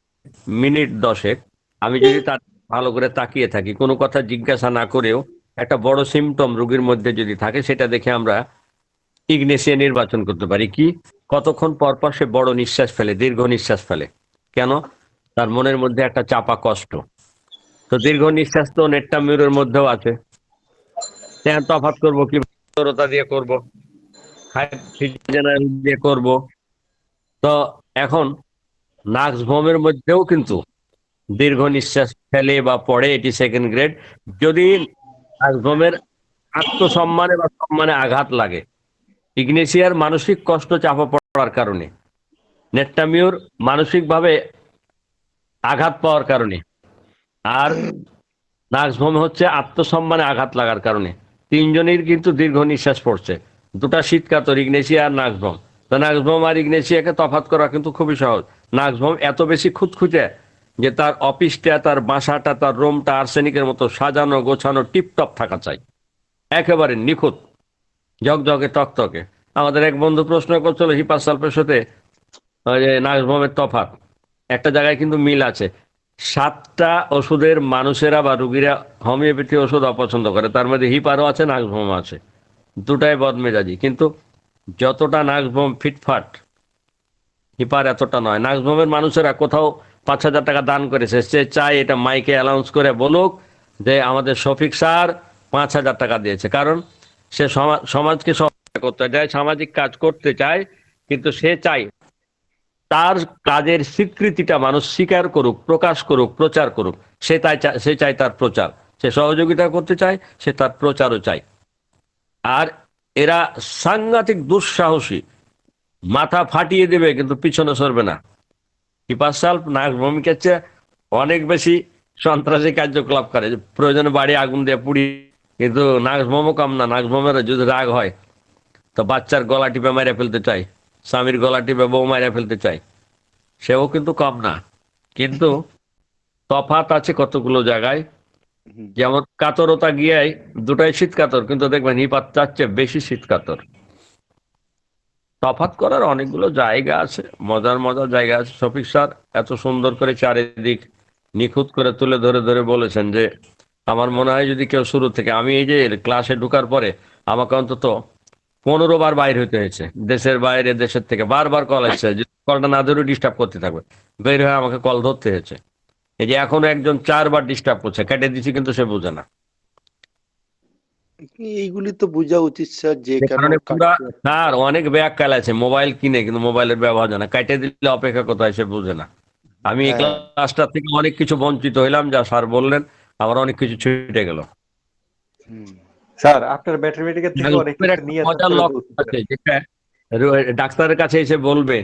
মিনিট 10, আমি যদি তার ভালো করে তাকিয়ে থাকি, কোনো কথা জিজ্ঞাসা না করেও একটা বড় সিমটম রুগীর মধ্যে যদি থাকে, সেটা দেখে আমরা ইগনেসিয়া নির্বাচন করতে পারি। কি, কতক্ষণ পর পর সে বড় নিঃশ্বাস ফেলে, দীর্ঘ নিঃশ্বাস ফেলে, কেন? তার মনের মধ্যে একটা চাপা কষ্ট। তো দীর্ঘ নিঃশ্বাস তো নেট্টামিউরের মধ্যেও আছে। তফাৎ করবো কি, জড়তা দিয়ে করবো, জেনারেল দিয়ে করব। তো এখন নাক্সভমের মধ্যেও কিন্তু দীর্ঘ নিঃশ্বাস ফেলে বা পড়ে, এটি সেকেন্ড গ্রেড। যদি নাক্সভমের আত্মসম্মানে বা সম্মানে আঘাত লাগে, ইগনেসিয়ার মানসিক কষ্ট চাপা পড়ার কারণে, নেট্টামিউর মানসিকভাবে আঘাত পাওয়ার কারণে, আর নাক্সভম হচ্ছে আত্মসম্মানে আঘাত লাগার কারণে, তিনজনের কিন্তু দীর্ঘ নিঃশ্বাস পড়ছে। দুটা শীতকাতর, ইগনেসিয়া আর নাক্সভম। তো নাক্সভম আর ইগনেসিয়াকে তফাৎ করা কিন্তু খুবই সহজ। নাক্সভম এত বেশি খুঁতখুঁতে যে তার অফিসটা, তার বাসাটা, তার রুমটা আর্সেনিকের মতো সাজানো গোছানো টিপটপ থাকা চাই, একেবারে নিখুঁত, ঝকঝকে টকটকে। আমাদের এক বন্ধু প্রশ্ন করছিল হিপাসালফের সাথে ওই যে নাক্সভমের তফাৎ, একটা জায়গায় কিন্তু মিল আছে। 7টা ওষুধের মানুষেরা বা রুগীরা হোমিওপ্যাথি ওষুধ অপছন্দ করে, তার মধ্যে হিপারও আছে, নাক্সভোম আছে, দুটাই বদমেজাজি। কিন্তু যতটা নাক্সভোম ফিটফাট, হিপার এতটা নয়। নাক্সভোমের মানুষেরা কোথাও 5,000 টাকা দান করেছে, সে চায় এটা মাইকে অ্যানাউন্স করে বলুক যে আমাদের শফিক স্যার 5,000 টাকা দিয়েছে, কারণ সে সমাজকে সহায়তা করতে চায়, সামাজিক কাজ করতে চায়, কিন্তু সে চায় তার কাজের স্বীকৃতিটা মানুষ স্বীকার করুক, প্রকাশ করুক, প্রচার করুক। সে চায় তার প্রচার। সে সহযোগিতা করতে চায়, সে তার প্রচারও চায়। আর এরা সাংঘাতিক দুঃসাহসী, মাথা ফাটিয়ে দেবে কিন্তু পিছনে সরবে না। হিপারসাল্প নায়ক ভূমিকার চেয়ে অনেক বেশি সন্ত্রাসী কার্যকলাপ করে, প্রয়োজনে বাড়ি আগুন দিয়ে পুড়ি। কিন্তু নাগভূমও কম না, নাগভূমের যদি রাগ হয় তো বাচ্চার গলা টিপে মেরে ফেলতে চায়, স্বামীর গলা টিপে বউ মেরে ফেলতে চায়, সেও কিন্তু কম না। কিন্তু তফাৎ আছে কতগুলো জায়গায়, হুম। যেমন কাতরতা গিয়াই দুটাই শীত কাতর, কিন্তু দেখবেন হিপাত তার চেয়ে বেশি শীত কাতর। তফাৎ করার অনেকগুলো জায়গা আছে, মজার মজার জায়গা আছে। শফিক স্যার এত সুন্দর করে চারিদিক নিখুঁত করে তুলে ধরে ধরে বলেছেন যে আমার মনে হয় যদি কেউ শুরু থেকে, আমি এই যে ক্লাসে ঢোকার পরে আমাকে অন্তত 15 বার বাইর হইতে হয়েছে, দেশের বাইরে দেশের থেকে বারবার কল আসছে, যদি কলটা না ধরে ডিস্টার্ব করতে থাকবে, বের হয়ে আমাকে কল ধরতে হয়েছে। এই যে এখনো একজন 4 বার ডিস্টার্ব করছে, কেটে দিচ্ছি কিন্তু সে বোঝে না। এইগুলি তো বোঝা উচিত স্যার, যে যে কেন কারণে পুরা কাটছে। তার অনেক ব্যাককাল আছে, মোবাইল কিনে কিন্তু মোবাইলের ব্যবহার জানা, কাটে দিলে অপেক্ষা কোথায় সে বোঝে না। আমি এই হ্যাঁ। ক্লাসটা থেকে অনেক কিছু বঞ্চিত হইলাম, যা স্যার বললেন আমার অনেক কিছু ছুটে গেল। হুম। স্যার আপনার ম্যাথমেটিক্যাল থেকে অনেক নাগভূমের কিছু একটা নিয়ে মজার তারপরে লক্ষণ বলতে আছে, যেটা ডাক্তারের কাছে এসে বলবে।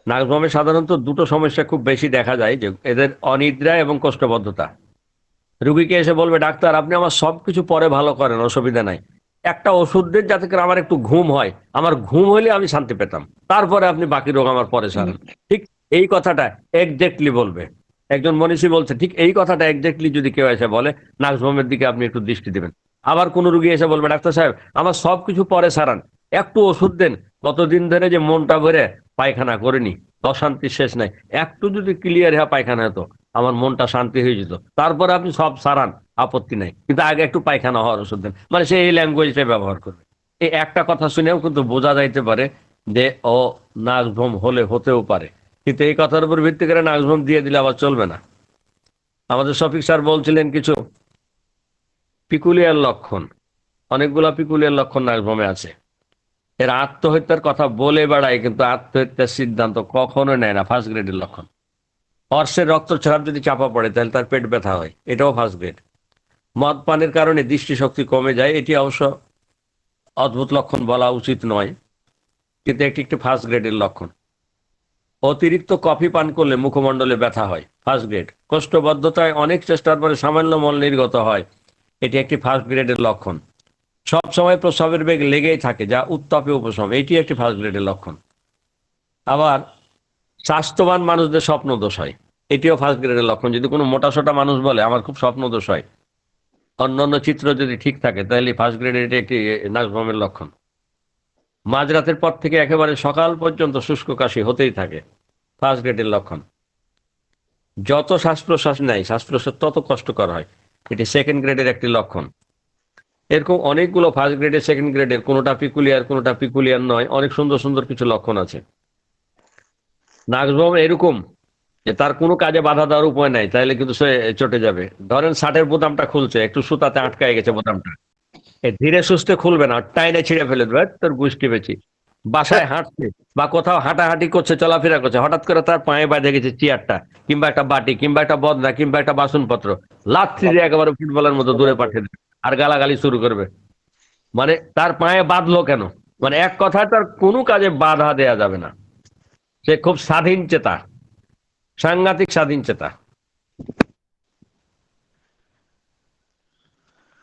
নাগভূমে সাধারণত দুটো সমস্যা খুব বেশি দেখা যায়, যে এদের অনিদ্রা এবং কোষ্ঠবদ্ধতা। রুগীকে এসে বলবে ডাক্তার আপনি আমার সবকিছু পরে ভালো করেন, অসুবিধা নাই, একটা ওষুধ দেন যাতে করে আমার একটু ঘুম হয়, আমার ঘুম হলে আমি শান্তি পেতাম, তারপরে আপনি বাকি রোগ আমার পরে সারেন। ঠিক এই কথাটা এক্স্যাক্টলি বলবে। একজন মনীষী বলছে ঠিক এই কথাটা এক্স্যাক্টলি যদি কেউ এসে বলে, নাগভূমের দিকে আপনি একটু দৃষ্টি দিবেন। আবার কোন রুগী এসে বলবে ডাক্তার সাহেব আমার সবকিছু পরে সারান, একটু ওষুধ দেন, কতদিন ধরে যে মনটা ভরে পায়খানা করিনি, অশান্তির শেষ নাই, একটু যদি ক্লিয়ার হয়ে পায়খানা হতো আমার মনটা শান্তি হয়ে যেত, তারপরে আপনি সব সারান, আপত্তি নাই, কিন্তু আগে একটু পায়খানা হওয়ার ওষুধ দেন। মানে সে এই ল্যাঙ্গুয়েজটা ব্যবহার করবে। এই একটা কথা শুনেও কিন্তু বোঝা যাইতে পারে যে ও নাগভূম হলে হতেও পারে, কিন্তু এই কথার উপর ভিত্তি করে নাগভূম দিয়ে দিলে আবার চলবে না। আমাদের শফিক স্যার বলছিলেন কিছু পিকুলিয়ার লক্ষণ, অনেকগুলা পিকুলিয়ার লক্ষণ নাগভূমে আছে। এর আত্মহত্যার কথা বলে বেড়ায়, কিন্তু আত্মহত্যার সিদ্ধান্ত কখনো নেয় না, ফার্স্ট গ্রেডের লক্ষণ। অর্শের রক্তচাপ যদি চাপা পড়ে তাহলে তার পেট ব্যথা হয়, এটাও ফার্স্ট গ্রেড। মদ পানের কারণে দৃষ্টিশক্তি কমে যায়, এটি অবশ্য অদ্ভুত লক্ষণ বলা উচিত নয়, কিন্তু একটি একটি ফার্স্ট গ্রেডের লক্ষণ। অতিরিক্ত কফি পান করলে মুখমণ্ডলে ব্যথা হয়, ফার্স্ট গ্রেড। কোষ্ঠবদ্ধতায় অনেক চেষ্টার পরে সামান্য মল নির্গত হয়, এটি একটি ফার্স্ট গ্রেডের লক্ষণ। সব সময় প্রস্রাবের বেগ লেগেই থাকে, যা উত্তাপে উপশম, এটি একটি ফার্স্ট গ্রেডের লক্ষণ। আবার স্বাস্থ্যবান মানুষদের স্বপ্ন দোষ হয়, এটিও ফার্স্ট গ্রেডের লক্ষণ। যদি কোনো মোটাসোটা মানুষ বলে আমার খুব স্বপ্ন দোষ হয়, অন্যান্য চিত্র যদি ঠিক থাকে, তাহলে ফার্স্ট গ্রেডের এটি একটি নাগভূমের লক্ষণ। মাঝরাতের পর থেকে একেবারে সকাল পর্যন্ত শুষ্ক কাশি হতেই থাকে, ফার্স্ট গ্রেডের লক্ষণ। যত শ্বাস প্রশ্বাস নেয় শ্বাস প্রশ্বাস তত কষ্টকর হয়, এটি সেকেন্ড গ্রেডের একটি লক্ষণ। এরকম অনেকগুলো ফার্স্ট গ্রেডের সেকেন্ড গ্রেডের, কোনোটা পিকুলিয়ার নয়, অনেক সুন্দর সুন্দর কিছু লক্ষণ আছে। নাগভূম এরকম যে তার কোনো কাজে বাধা দেওয়ার উপায় নাই, তাইলে কিন্তু সে চটে যাবে। ধরেন শার্টের বোতামটা খুলছে, একটু সুতাতে আটকায় গেছে বোতামটা, ধীরে সুস্থে খুলবে না, টাইনে ছিঁড়ে ফেলে দেবে, তোর গুষ্টি বেচি। বাসায় হাঁটছে বা কোথাও হাঁটাহাঁটি করছে, চলাফেরা করছে, হঠাৎ করে তার পায়ে বাঁধে গেছে চেয়ারটা কিংবা একটা বাটি কিংবা একটা বদনা কিংবা একটা বাসনপত্র, লাথি দিয়ে একেবারে ফুটবলের মতো দূরে পাঠিয়ে দেবে আর গালাগালি শুরু করবে। মানে তার পায়ে বাঁধলো কেন, মানে এক কথায় তার কোনো কাজে বাধা দেয়া যাবে না। সে খুব স্বাধীন চেতা, সাংঘাতিক স্বাধীন চেতা।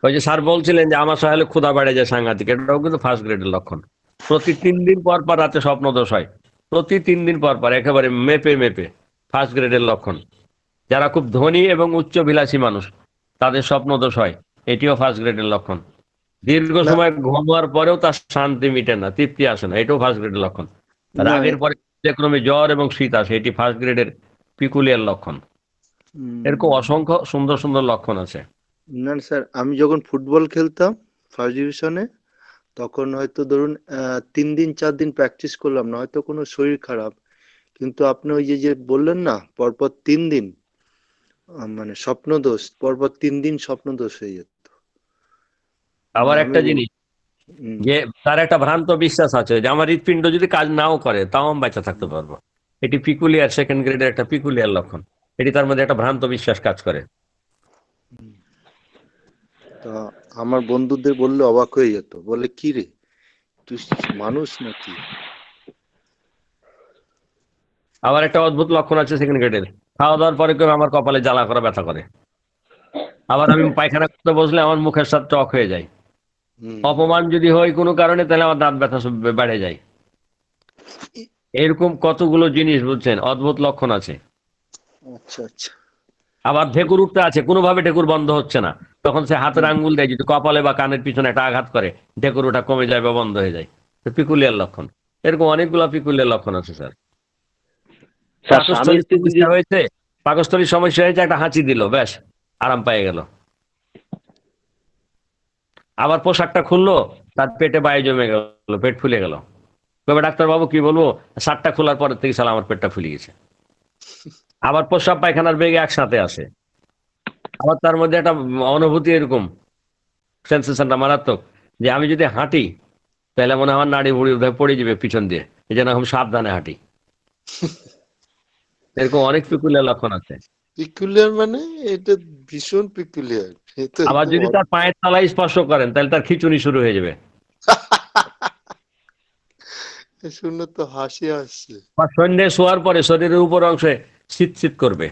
ওই যে স্যার বলছিলেন যে আমার সহায় ক্ষুধা বেড়ে যায় সাংঘাতিক, এটাও কিন্তু ফার্স্ট গ্রেডের লক্ষণ। প্রতি 3 দিন পর পর রাতে স্বপ্ন দোষ হয়, প্রতি 3 দিন পর পর, একেবারে মেপে মেপে, ফার্স্ট গ্রেডের লক্ষণ। যারা খুব ধনী এবং উচ্চবিলাসী মানুষ তাদের স্বপ্ন দোষ হয়, এটিও ফার্স্ট গ্রেডের লক্ষণ। দীর্ঘ না সময় ঘুমার পরেও তার শান্তি মিটে না, তৃপ্তি আসে না, এটাও ফার্স্ট গ্রেডের লক্ষণ। না রাগের পরে ক্রমে জ্বর এবং শীত আসে, এটি ফার্স্ট গ্রেডের পিকুলিয়ার লক্ষণ। এরকম অসংখ্য সুন্দর সুন্দর লক্ষণ আছে। না স্যার, আমি যখন ফুটবল খেলতাম ফার্স্ট ডিভিশনে, তখন হয়তো ধরুন 3 দিন 4 দিন প্র্যাকটিস করলাম না, হয়তো কোনো শরীর খারাপ, কিন্তু আপনি ওই যে যে বললেন না পরপর 3 দিন, মানে স্বপ্ন দোষ, পরপর 3 দিন স্বপ্ন দোষ হয়ে যেত। আবার আমি একটা জিনিস, হুম, যে তার একটা ভ্রান্ত বিশ্বাস আছে যে আমার হৃৎপিণ্ড যদি কাজ নাও করে তাও আমি বেঁচে থাকতে পারবো, এটি পিকুলিয়ার সেকেন্ড গ্রেডের একটা পিকুলিয়ার লক্ষণ। এটি তার মধ্যে একটা ভ্রান্ত বিশ্বাস কাজ করে। তা আমার বন্ধুদের বললে অবাক হয়ে যেত, বলে কি রে তুই মানুষ নাকি? আবার একটা অদ্ভুত লক্ষণ আছে সেকেন্ড গ্রেডের, খাওয়া দাওয়ার পরে কেউ আমার কপালে জ্বালা করা ব্যথা করে। আবার আমি পায়খানা করতে বসলে আমার মুখের স্বাদ টক হয়ে যায়। হুম। অপমান যদি হয় কোনো কারণে তাহলে আমার দাঁত ব্যথা বেড়ে যায়। এরকম কতগুলো জিনিস বুঝছেন, অদ্ভুত লক্ষণ আছে। আচ্ছা আচ্ছা। আবার ঢেকুর উঠতে আছে, কোনোভাবে ঢেকুর বন্ধ হচ্ছে না, তখন সে হাতের আঙ্গুল দেয়, যদি কপালে বা কানের পিছনে একটা আঘাত করে ঢেকুর ওঠা কমে যায় বা বন্ধ হয়ে যায়। পিকুলিয়ার লক্ষণ, এরকম অনেকগুলো পিকুলিয়ার লক্ষণ আছে স্যার। স্যার স্বামী পাকস্থলীর স্ত্রী সমস্যা হয়েছে, পাকস্থলীর সমস্যা হয়েছে, একটা হাঁচি দিল, ব্যাস আরাম পেয়ে গেল। আবার পোশাকটা খুললো, তার পেটে বায়ু জমে গেল, পেট ফুলে গেল। তবে ডাক্তার বাবু কি বলবো, শার্টটা খোলার পরের থেকে সালা আমার পেটটা ফুলে গেছে। আবার প্রস্রাব পায়খানার বেগে একসাথে আসে। আবার তার মধ্যে একটা অনুভূতি এরকম, সেন্সেশনটা মারাত্মক, যে আমি যদি হাঁটি তাহলে মনে হয় আমার নাড়ি ভুড়ি উঠে পড়ে যাবে পিছন দিয়ে, এই জন্য এখন সাবধানে হাঁটি। এরকম অনেক পিকুলিয়ার লক্ষণ আছে। পিকুলিয়ার মানে এটা ভীষণ পিকুলিয়ার। এটা আবার একদম যদি তার পায়ের তলায় স্পর্শ করেন তাহলে তার খিচুনি শুরু হয়ে যাবে। শুনে তো হাসি আসছে। বা সন্ধ্যে শোয়ার পরে শরীরের উপর অংশে শীত শীত করবে।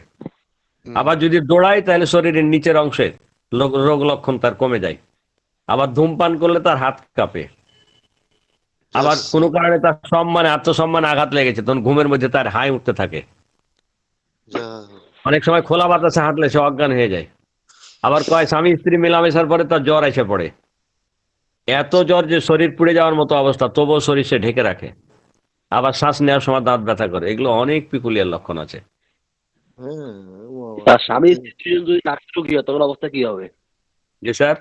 হুম। আবার যদি দৌড়ায় তাহলে শরীরের নিচের অংশে রোগ লক্ষণ তার কমে যায়। আবার ধূমপান করলে তার হাত কাঁপে। আবার কোনো কারণে তার সম্মানে আত্মসম্মানে আঘাত লেগেছে, তখন ঘুমের মধ্যে তার হাই উঠতে থাকে। যা। অনেক সময় খোলা বাতাসে হাঁটলে সে অজ্ঞান হয়ে যায়। আবার কয় স্বামী স্ত্রী মেলামেশার পরে তার জ্বর এসে পড়ে, এত জ্বর যে শরীর পুড়ে যাওয়ার মতো অবস্থা, তবুও শরীর সে ঢেকে রাখে। আবার শ্বাস নেওয়ার সময় দাঁত ব্যথা করে। এগুলো অনেক পিকুলিয়ার লক্ষণ আছে। হ্যাঁ তার স্বামী স্ত্রী দুজন যদি নাক্সের রোগী হয় তখন অবস্থা কি হবে? জি স্যার।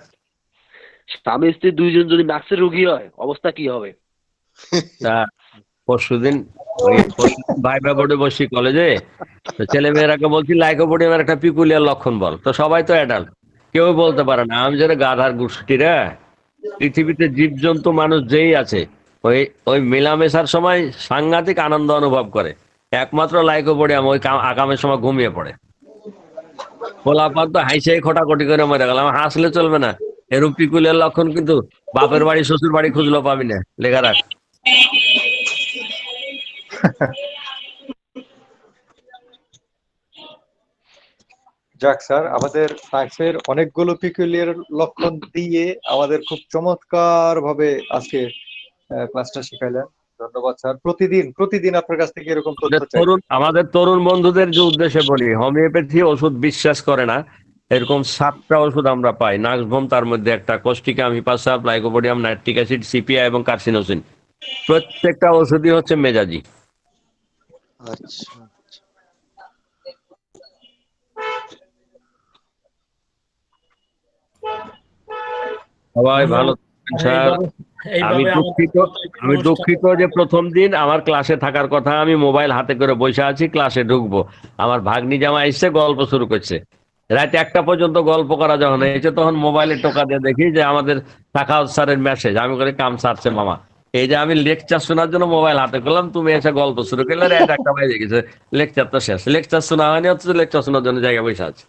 স্বামী স্ত্রী দুইজন যদি নাক্সের রোগী হয় অবস্থা কি হবে? তা পরশুদিন ভাইবা বোর্ডে বসি কলেজে, তো ছেলে মেয়েরাকে বলছি লাইকোপোডিয়ামের একটা পিকুলিয়ার লক্ষণ বল, তো সবাই তো অ্যাডাল্ট, কেউ বলতে পারে না। আমি যেন গাধার গোষ্ঠীরা, পৃথিবীতে জীবজন্তু মানুষ যেই আছে ওই ওই মেলামেশার সময় সাংঘাতিক আনন্দ অনুভব করে, একমাত্র লাইকোপোডিয়াম ওই আগামের সময় ঘুমিয়ে পড়ে। পোলাপান তো হাইসে খোটাখটি করে মরে গেল। আমার হাসলে চলবে না, এরূপ পিকুলিয়ার লক্ষণ কিন্তু বাপের বাড়ি শ্বশুর বাড়ি খুঁজলেও পাবি না, লেখা রাখ। যাক স্যার, আমাদের সায়েন্সের অনেকগুলো পিকুলিয়ার লক্ষণ দিয়ে আমাদের খুব চমৎকার ভাবে আজকে ক্লাসটা শিখাইলেন। ধন্যবাদ স্যার। প্রতিদিন প্রতিদিন আপনার কাছ থেকে এরকম তথ্য চাই। আমাদের তরুণ বন্ধুদের যে উদ্দেশ্যে বলি, হোমিওপ্যাথি ওষুধ বিশ্বাস করে না। এরকম 7টা ওষুধ আমরা পাই, নাক্সভোম তার মধ্যে একটা, কোস্টিকা, মিপাসাপ, লাইকোপোডিয়াম, নাইট্রিক অ্যাসিড, সিপিআই এবং কার্সিনোসিন। প্রত্যেকটা ওষুধই হচ্ছে মেজাজি। আচ্ছা। সবাই ভালো থাকবেন স্যার। আমি দুঃখিত, আমি দুঃখিত যে প্রথম দিন আমার ক্লাসে থাকার কথা, আমি মোবাইল হাতে করে বসে আছি, ক্লাসে ঢুকবো, আমার ভাগ্নি জামা এসে গল্প শুরু করছে। রাত 1টা পর্যন্ত গল্প করা যখন হয়েছে, তখন মোবাইলে টোকা দিয়ে দেখি যে আমাদের সাখাওয়াত স্যারের মেসেজ। আমি করে কাম সারছে মামা, এই যে আমি লেকচার শোনার জন্য মোবাইল হাতে করলাম, তুমি এসে গল্প শুরু করলে, রাত 1টা বেজে গেছে, লেকচার তো শেষ। লেকচার শোনা হয়নি, অথচ লেকচার শোনার জন্য জায়গায় বসে আছে।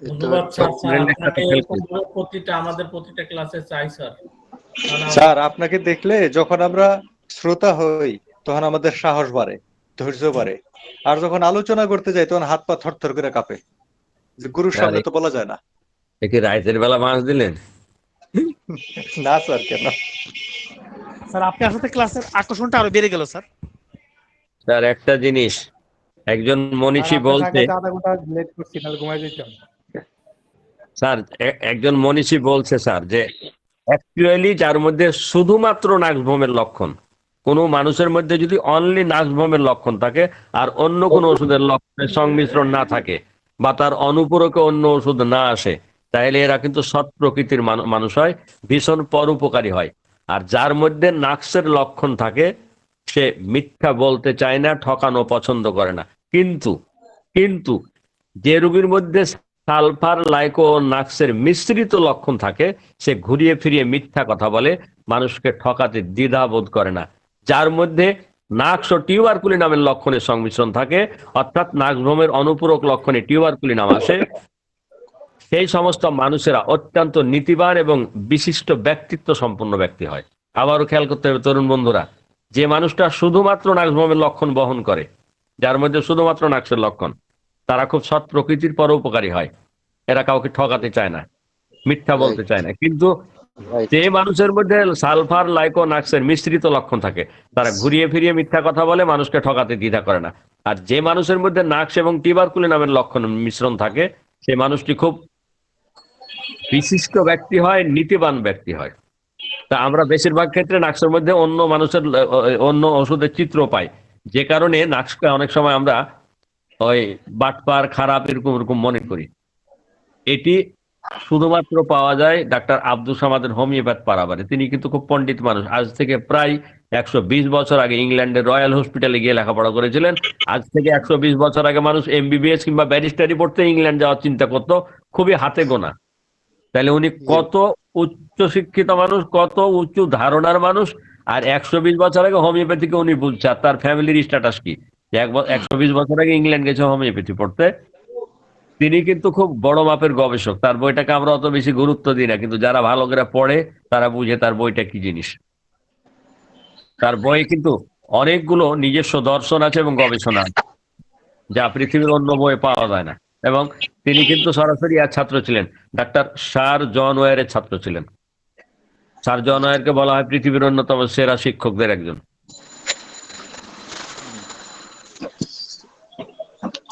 ধন্যবাদ স্যার। আপনাকে আমাদের প্রতিটা ক্লাসে চাই স্যার। স্যার আপনাকে দেখলে যখন আমরা শ্রোতা হই তখন আমাদের সাহস বাড়ে, ধৈর্য বাড়ে, আর যখন আলোচনা করতে যাই তখন হাত পা থরথর করে কাঁপে। যে গুরুর সামনে তো বলা যায় না। কি রাতের বেলা মাছ দিলেন? না স্যার, কেন? স্যার আপনি আসলে ক্লাসের আকর্ষণটা আরো বেড়ে গেল স্যার। স্যার একটা জিনিস, একজন মনীষী বলছে, আধা ঘন্টা লেট করছি, নাহলে ঘুমাই যেতাম। স্যার একজন মনীষী বলছে স্যার, যে অ্যাকচুয়ালি যার মধ্যে শুধুমাত্র নাকভ্রমের লক্ষণ, কোনো মানুষের মধ্যে যদি অনলি নাকভ্রমের লক্ষণ থাকে আর অন্য কোনো ওষুধের লক্ষণের সংমিশ্রণ না থাকে, বা তার অনুপূরকে অন্য ওষুধ না আসে, তাহলে এরা কিন্তু সৎ প্রকৃতির মানুষ হয়, ভীষণ পরোপকারী হয়। আর যার মধ্যে নাকসের লক্ষণ থাকে সে মিথ্যা বলতে চায় না, ঠকানো পছন্দ করে না। কিন্তু কিন্তু যে রোগীর মধ্যে সালফার, লাইকো ও নাক্সের মিশ্রিত লক্ষণ থাকে, সে ঘুরিয়ে ফিরিয়ে মিথ্যা কথা বলে, মানুষকে ঠকাতে দ্বিধা বোধ করে না। যার মধ্যে নাক্স ও টিউবারকুলি নামের লক্ষণের সংমিশ্রণ থাকে, অর্থাৎ নাক্সভ্রমের অনুপূরক লক্ষণে টিউবারকুলি নাম আসে, সেই সমস্ত মানুষেরা অত্যন্ত নীতিবান এবং বিশিষ্ট ব্যক্তিত্ব সম্পন্ন ব্যক্তি হয়। আবারও খেয়াল করতে হবে তরুণ বন্ধুরা, যে মানুষটা শুধুমাত্র নাকসভমের লক্ষণ বহন করে, যার মধ্যে শুধুমাত্র নাকসের লক্ষণ, তারা খুব সৎ প্রকৃতির পরোপকারী হয়। এরা কাউকে ঠকাতে চায় না, মিথ্যা বলতে চায় না। কিন্তু রাইট। যে মানুষের মধ্যে সালফার, লাইকো, নাক্সের মিশ্রিত লক্ষণ থাকে, তারা ঘুরিয়ে ফিরিয়ে মিথ্যা কথা বলে, মানুষকে ঠকাতে দ্বিধা করে না। আর যে মানুষের মধ্যে নাক্স এবং টিবারকুলি নামের লক্ষণ মিশ্রণ থাকে, সেই মানুষটি খুব বিশিষ্ট ব্যক্তি হয়, নীতিবান ব্যক্তি হয়। তা আমরা বেশিরভাগ ক্ষেত্রে নাক্সের মধ্যে অন্য মানুষের অন্য ওষুধের চিত্র পাই, যে কারণে নাক্সকে অনেক সময় আমরা ওই বাটপার, খারাপ এরকম এরকম মনে করি। এটি শুধুমাত্র পাওয়া যায় ডাক্তার আব্দুস সামাদের হোমিওপ্যাথ পারাবারে। তিনি কিন্তু খুব পণ্ডিত মানুষ। আজ থেকে প্রায় 120 বছর আগে ইংল্যান্ডের রয়্যাল হসপিটালে গিয়ে লেখাপড়া করেছিলেন। আজ থেকে 120 বছর আগে মানুষ এমবিবিএস কিংবা ব্যারিস্টারি পড়তে ইংল্যান্ড যাওয়ার চিন্তা করতো, খুবই হাতে গোনা। তাহলে উনি কত উচ্চ শিক্ষিত মানুষ, কত উঁচু ধারণার মানুষ। আর 120 বছর আগে হোমিওপ্যাথিকে উনি বুঝছে, আর তার ফ্যামিলির স্ট্যাটাস কি, 120 বছর আগে ইংল্যান্ড গেছে হোমিওপ্যাথি পড়তে। তিনি কিন্তু খুব বড় মাপের গবেষক। তার বইটাকে আমরা অত বেশি গুরুত্ব দিই না, কিন্তু যারা ভালো করে পড়ে তারা বুঝে তার বইটা কি জিনিস। তার বই কিন্তু অনেকগুলো নিজস্ব দর্শন আছে এবং গবেষণা আছে, যা পৃথিবীর অন্য বইয়ে পাওয়া যায় না। এবং তিনি কিন্তু সরাসরি আর ছাত্র ছিলেন, ডাক্তার স্যার জন ওয়ারের ছাত্র ছিলেন। স্যার জন ওয়ারকে বলা হয় পৃথিবীর অন্যতম সেরা শিক্ষকদের একজন।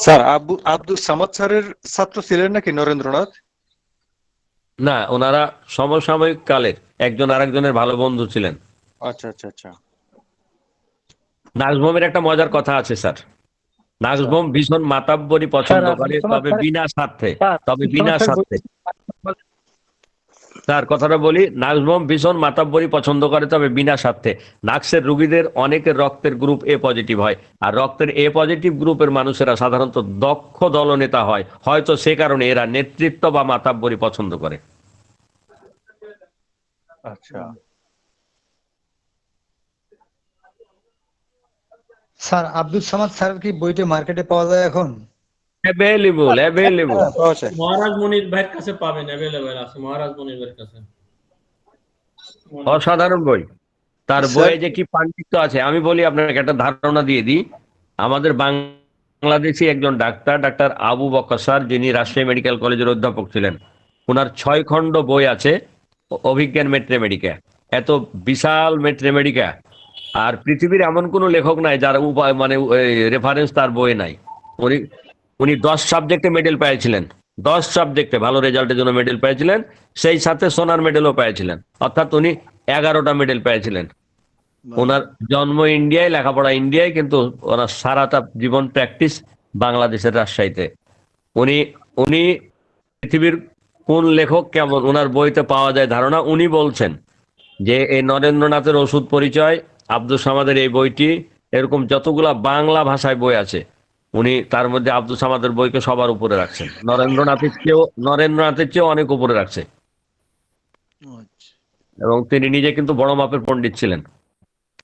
স্যার আব্দুস সামাদ স্যারের ছাত্র ছিলেন নাকি নরেন্দ্রনাথ? না, ওনারা সমসাময়িক কালের একজন আরেকজনের ভালো বন্ধু ছিলেন। আচ্ছা আচ্ছা আচ্ছা। নাজমুমের একটা মজার কথা আছে স্যার। নাজমুম ভীষণ মাতাব্বরি পছন্দ করে, তবে বিনা স্বার্থে। তবে বিনা স্বার্থে স্যার কথাটা বলি, নাজমুম ভীষণ মাতাব্বরি পছন্দ করে, তবে বিনা স্বার্থে। নাক্সের রোগীদের অনেকের রক্তের গ্রুপ এ পজিটিভ হয়, আর রক্তের এ পজিটিভ গ্রুপের মানুষেরা সাধারণত দক্ষ দলনেতা হয়। হয়তো সে কারণে এরা নেতৃত্ব বা মাতাব্বরি পছন্দ করে। আচ্ছা স্যার আব্দুল সামাদ স্যার কি বইটা মার্কেটে পাওয়া যায় এখন? Available, available. পাওয়া যায়। মহারাজ মনির ভাইয়ের কাছে পাবেন, অ্যাভেলেবেল আছে মহারাজ মনির ভাইয়ের কাছে। অসাধারণ বই। তার স্যার, বইয়ে যে কি পাণ্ডিত্য আছে, আমি বলি আপনাকে একটা ধারণা দিয়ে দিই। আমাদের বাংলাদেশি একজন doctor, doctor Abu Bakr sir, যিনি রাজশাহী মেডিকেল কলেজের অধ্যাপক ছিলেন, ওনার 6 খণ্ড বই আছে অভিজ্ঞান মেট্রেমেডিকা। এত বিশাল মেট্রেমেডিকা আর পৃথিবীর এমন কোনো লেখক নাই যার মানে রেফারেন্স তার বইয়ে নাই। উনি উনি 10 সাবজেক্টে মেডেল পেয়েছিলেন, 10 সাবজেক্টে ভালো রেজাল্টের জন্য মেডেল পেয়েছিলেন, সেই সাথে সোনার মেডেলও পেয়েছিলেন। অর্থাৎ উনি 11টা মেডেল পেয়েছিলেন। ওনার জন্ম ইন্ডিয়ায়, লেখাপড়া ইন্ডিয়ায়, কিন্তু ওনার সারাটা জীবন প্র্যাকটিস বাংলাদেশের রাজশাহীতে। উনি উনি পৃথিবীর কোন লেখক কেমন ওনার বইতে পাওয়া যায় ধারণা। উনি বলছেন যে এই নরেন্দ্রনাথের ওষুধ পরিচয়, আব্দুস সামাদের এই বইটি, এরকম যতগুলা বাংলা ভাষায় বই আছে, উনি তার মধ্যে আব্দুস সামাদের বইকে সবার উপরে রাখছেন। নরেন্দ্রনাথের চেয়েও অনেক উপরে রাখছে। এবং তিনি নিজে কিন্তু বড় মাপের পণ্ডিত ছিলেন।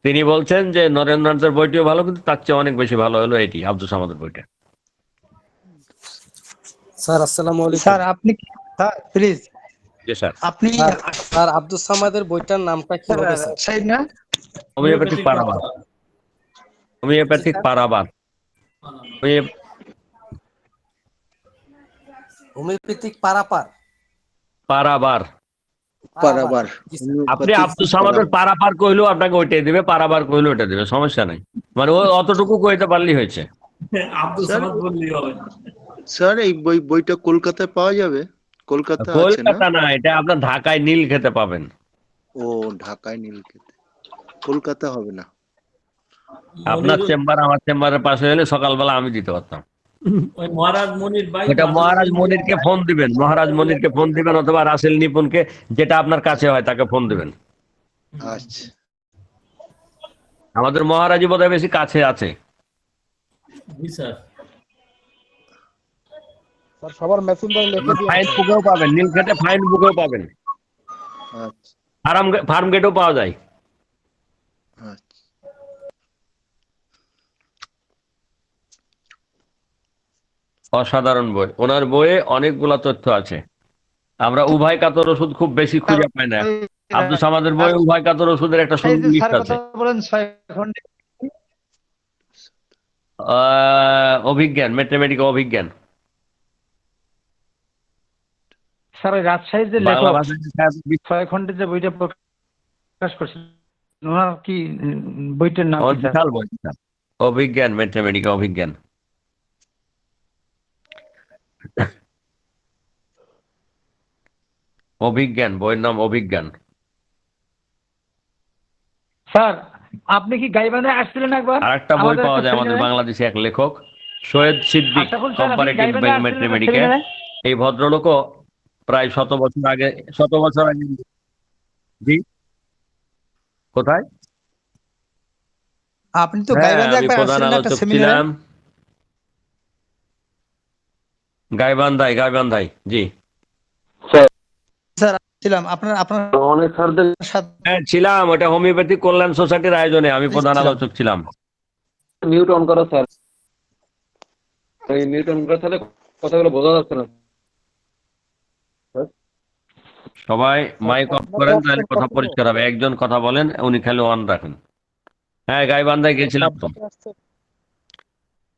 তিনি বলছেন যে নরেন্দ্রনাথের বইটিও ভালো, কিন্তু তার চেয়ে অনেক বেশি ভালো হলো এটি আব্দুস সামাদের বইটা। স্যার আসসালামু আলাইকুম। স্যার আপনি স্যার প্লিজ জি স্যার। আপনি স্যার আব্দুস সামাদের বইটার নামটা কি হবে স্যার? সেই না হোমিওপ্যাথিক পারাবার, হোমিওপ্যাথিক পারাবার, হোমিওপ্যাথিক পারাপার। পারাবার। পারাবার। জি স্যার। আপনি আব্দুস সামাদের পারাপার কইলেও আপনাকে ওইটাই দিবে, পারাবার কইলেও ওইটা দিবে, সমস্যা নাই। মানে ও অতটুকু কইতে পারলেই হয়েছে। আব্দুল স্যার, সামাদ বললেই হবে। স্যার এই বইটা কলকাতায় পাওয়া যাবে? কলকাতা আছে না? কলকাতা না, এটা আপনার ঢাকায় নীল খেতে পাবেন। ও, ঢাকায় নীলক্ষেতে, কলকাতা হবে না। আপনার মনির- চেম্বার আমার চেম্বারের পাশে হলে সকালবেলা আমি দিতে পারতাম। ওই মহারাজ মনির ভাই এটা মহারাজ মনিরকে ফোন দিবেন, মহারাজ মনিরকে ফোন দিবেন, অথবা রাসেল নিপুণকে, যেটা আপনার কাছে হয় তাকে ফোন দিবেন। আচ্ছা, আমাদের মহারাজই বোধহয় বেশি কাছে আছে। জি স্যার। সবার মেসেজ ফাইন বুকেও পাবেন, নীলক্ষেতে ফাইন বুকেও পাবেন, আচ্ছা, ফার্ম গেটেও পাওয়া যায়। আচ্ছা। অসাধারণ বই, ওনার বইয়ে অনেকগুলা তথ্য আছে। আমরা উভয় কাতর ওষুধ খুব বেশি খুঁজে পাই না। আব্দুল সামাদের বই উভয় কাতর ওষুধের একটা সুন্দর লিস্ট আছে। বলেন 6 খণ্ডে অভিজ্ঞান, ম্যাথমেটিক্যাল অভিজ্ঞান, স্যার ওই রাজশাহীর যে বাংলা লেখক ভাষায় 6 খণ্ডে যে বইটা প্রকাশ করছেন ওনার কি বইটার নাম কি স্যার? বিশাল বই, অভিজ্ঞান, ম্যাথমেটিক্যাল অভিজ্ঞান। অভিজ্ঞান, বইয়ের নাম অভিজ্ঞান। স্যার আপনি কি গাইবান্ধায় আসছিলেন একবার? আর একটা বই আমাদের পাওয়া একটা যায় আমাদের সেমিনারে? বাংলাদেশি এক লেখক সৈয়দ সিদ্দিক, আশরাফুল স্যার, আপনি কম্পারেটিভ গাইবান্ধায় আসছিলেন একটা ম্যাথমেটিকে। সেমিনারে? এই ভদ্রলোকও প্রায় 100 বছর আগে। জি, কোথায়? আপনি তো হ্যাঁ, গাইবান্ধায় আমি একবার প্রধান আসছিলেন একটা আলোচক সেমিনারে? ছিলাম গাইবান্ধায়, জি। স্যার ছিলাম আপনার অনেক স্যারদের সাথে হ্যাঁ ছিলাম, ওটা হোমিওপ্যাথি কল্যাণ সোসাইটির আয়োজনে আমি প্রধান ছিলাম। আলোচক ছিলাম। মিউট অন করা স্যার, এই মিউট অন করা তাহলে কথাগুলো বোঝা যাচ্ছে না। সবাই মাইক অফ করেন, তাহলে কথা পরিষ্কার হবে। একজন কথা বলেন, উনি খালি অন রাখেন। হ্যাঁ, গাইবান্ধায় গেছিলাম তো,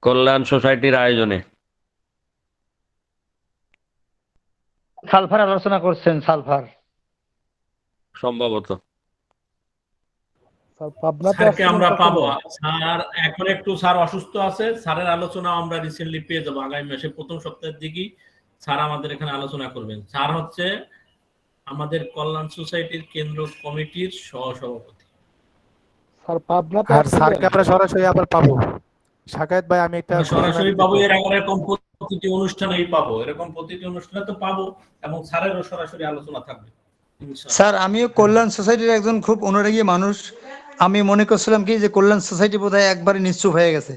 কল্যাণ সোসাইটির আয়োজনে। সালফার আলোচনা করছেন, সালফার। সম্ভবত স্যারকে আমরা পাবো। স্যার এখন একটু স্যার অসুস্থ আছে, স্যারের আলোচনা আমরা রিসেন্টলি পেয়ে যাবো আগামী মাসে প্রথম সপ্তাহের দিকেই স্যার আমাদের এখানে আলোচনা করবেন। স্যার হচ্ছে আমাদের কল্যাণ সোসাইটির কেন্দ্র কমিটির সহসভাপতি। আর স্যারকে আমরা সরাসরি আবার পাবো। সাকায়েত ভাই, আমি একটা সরাসরি পাবো, এর আগে এরকম প্রতিটি অনুষ্ঠানেই পাবো, এরকম প্রতিটি অনুষ্ঠানে তো পাবো, এবং স্যারেরও সরাসরি আলোচনা থাকবে ইনশাআল্লাহ। স্যার আমিও কল্যাণ সোসাইটির একজন খুব অনুরাগী মানুষ। আমি মনে করছিলাম কি যে কল্যাণ সোসাইটি বোধহয় একবারে নিশ্চুপ হয়ে গেছে।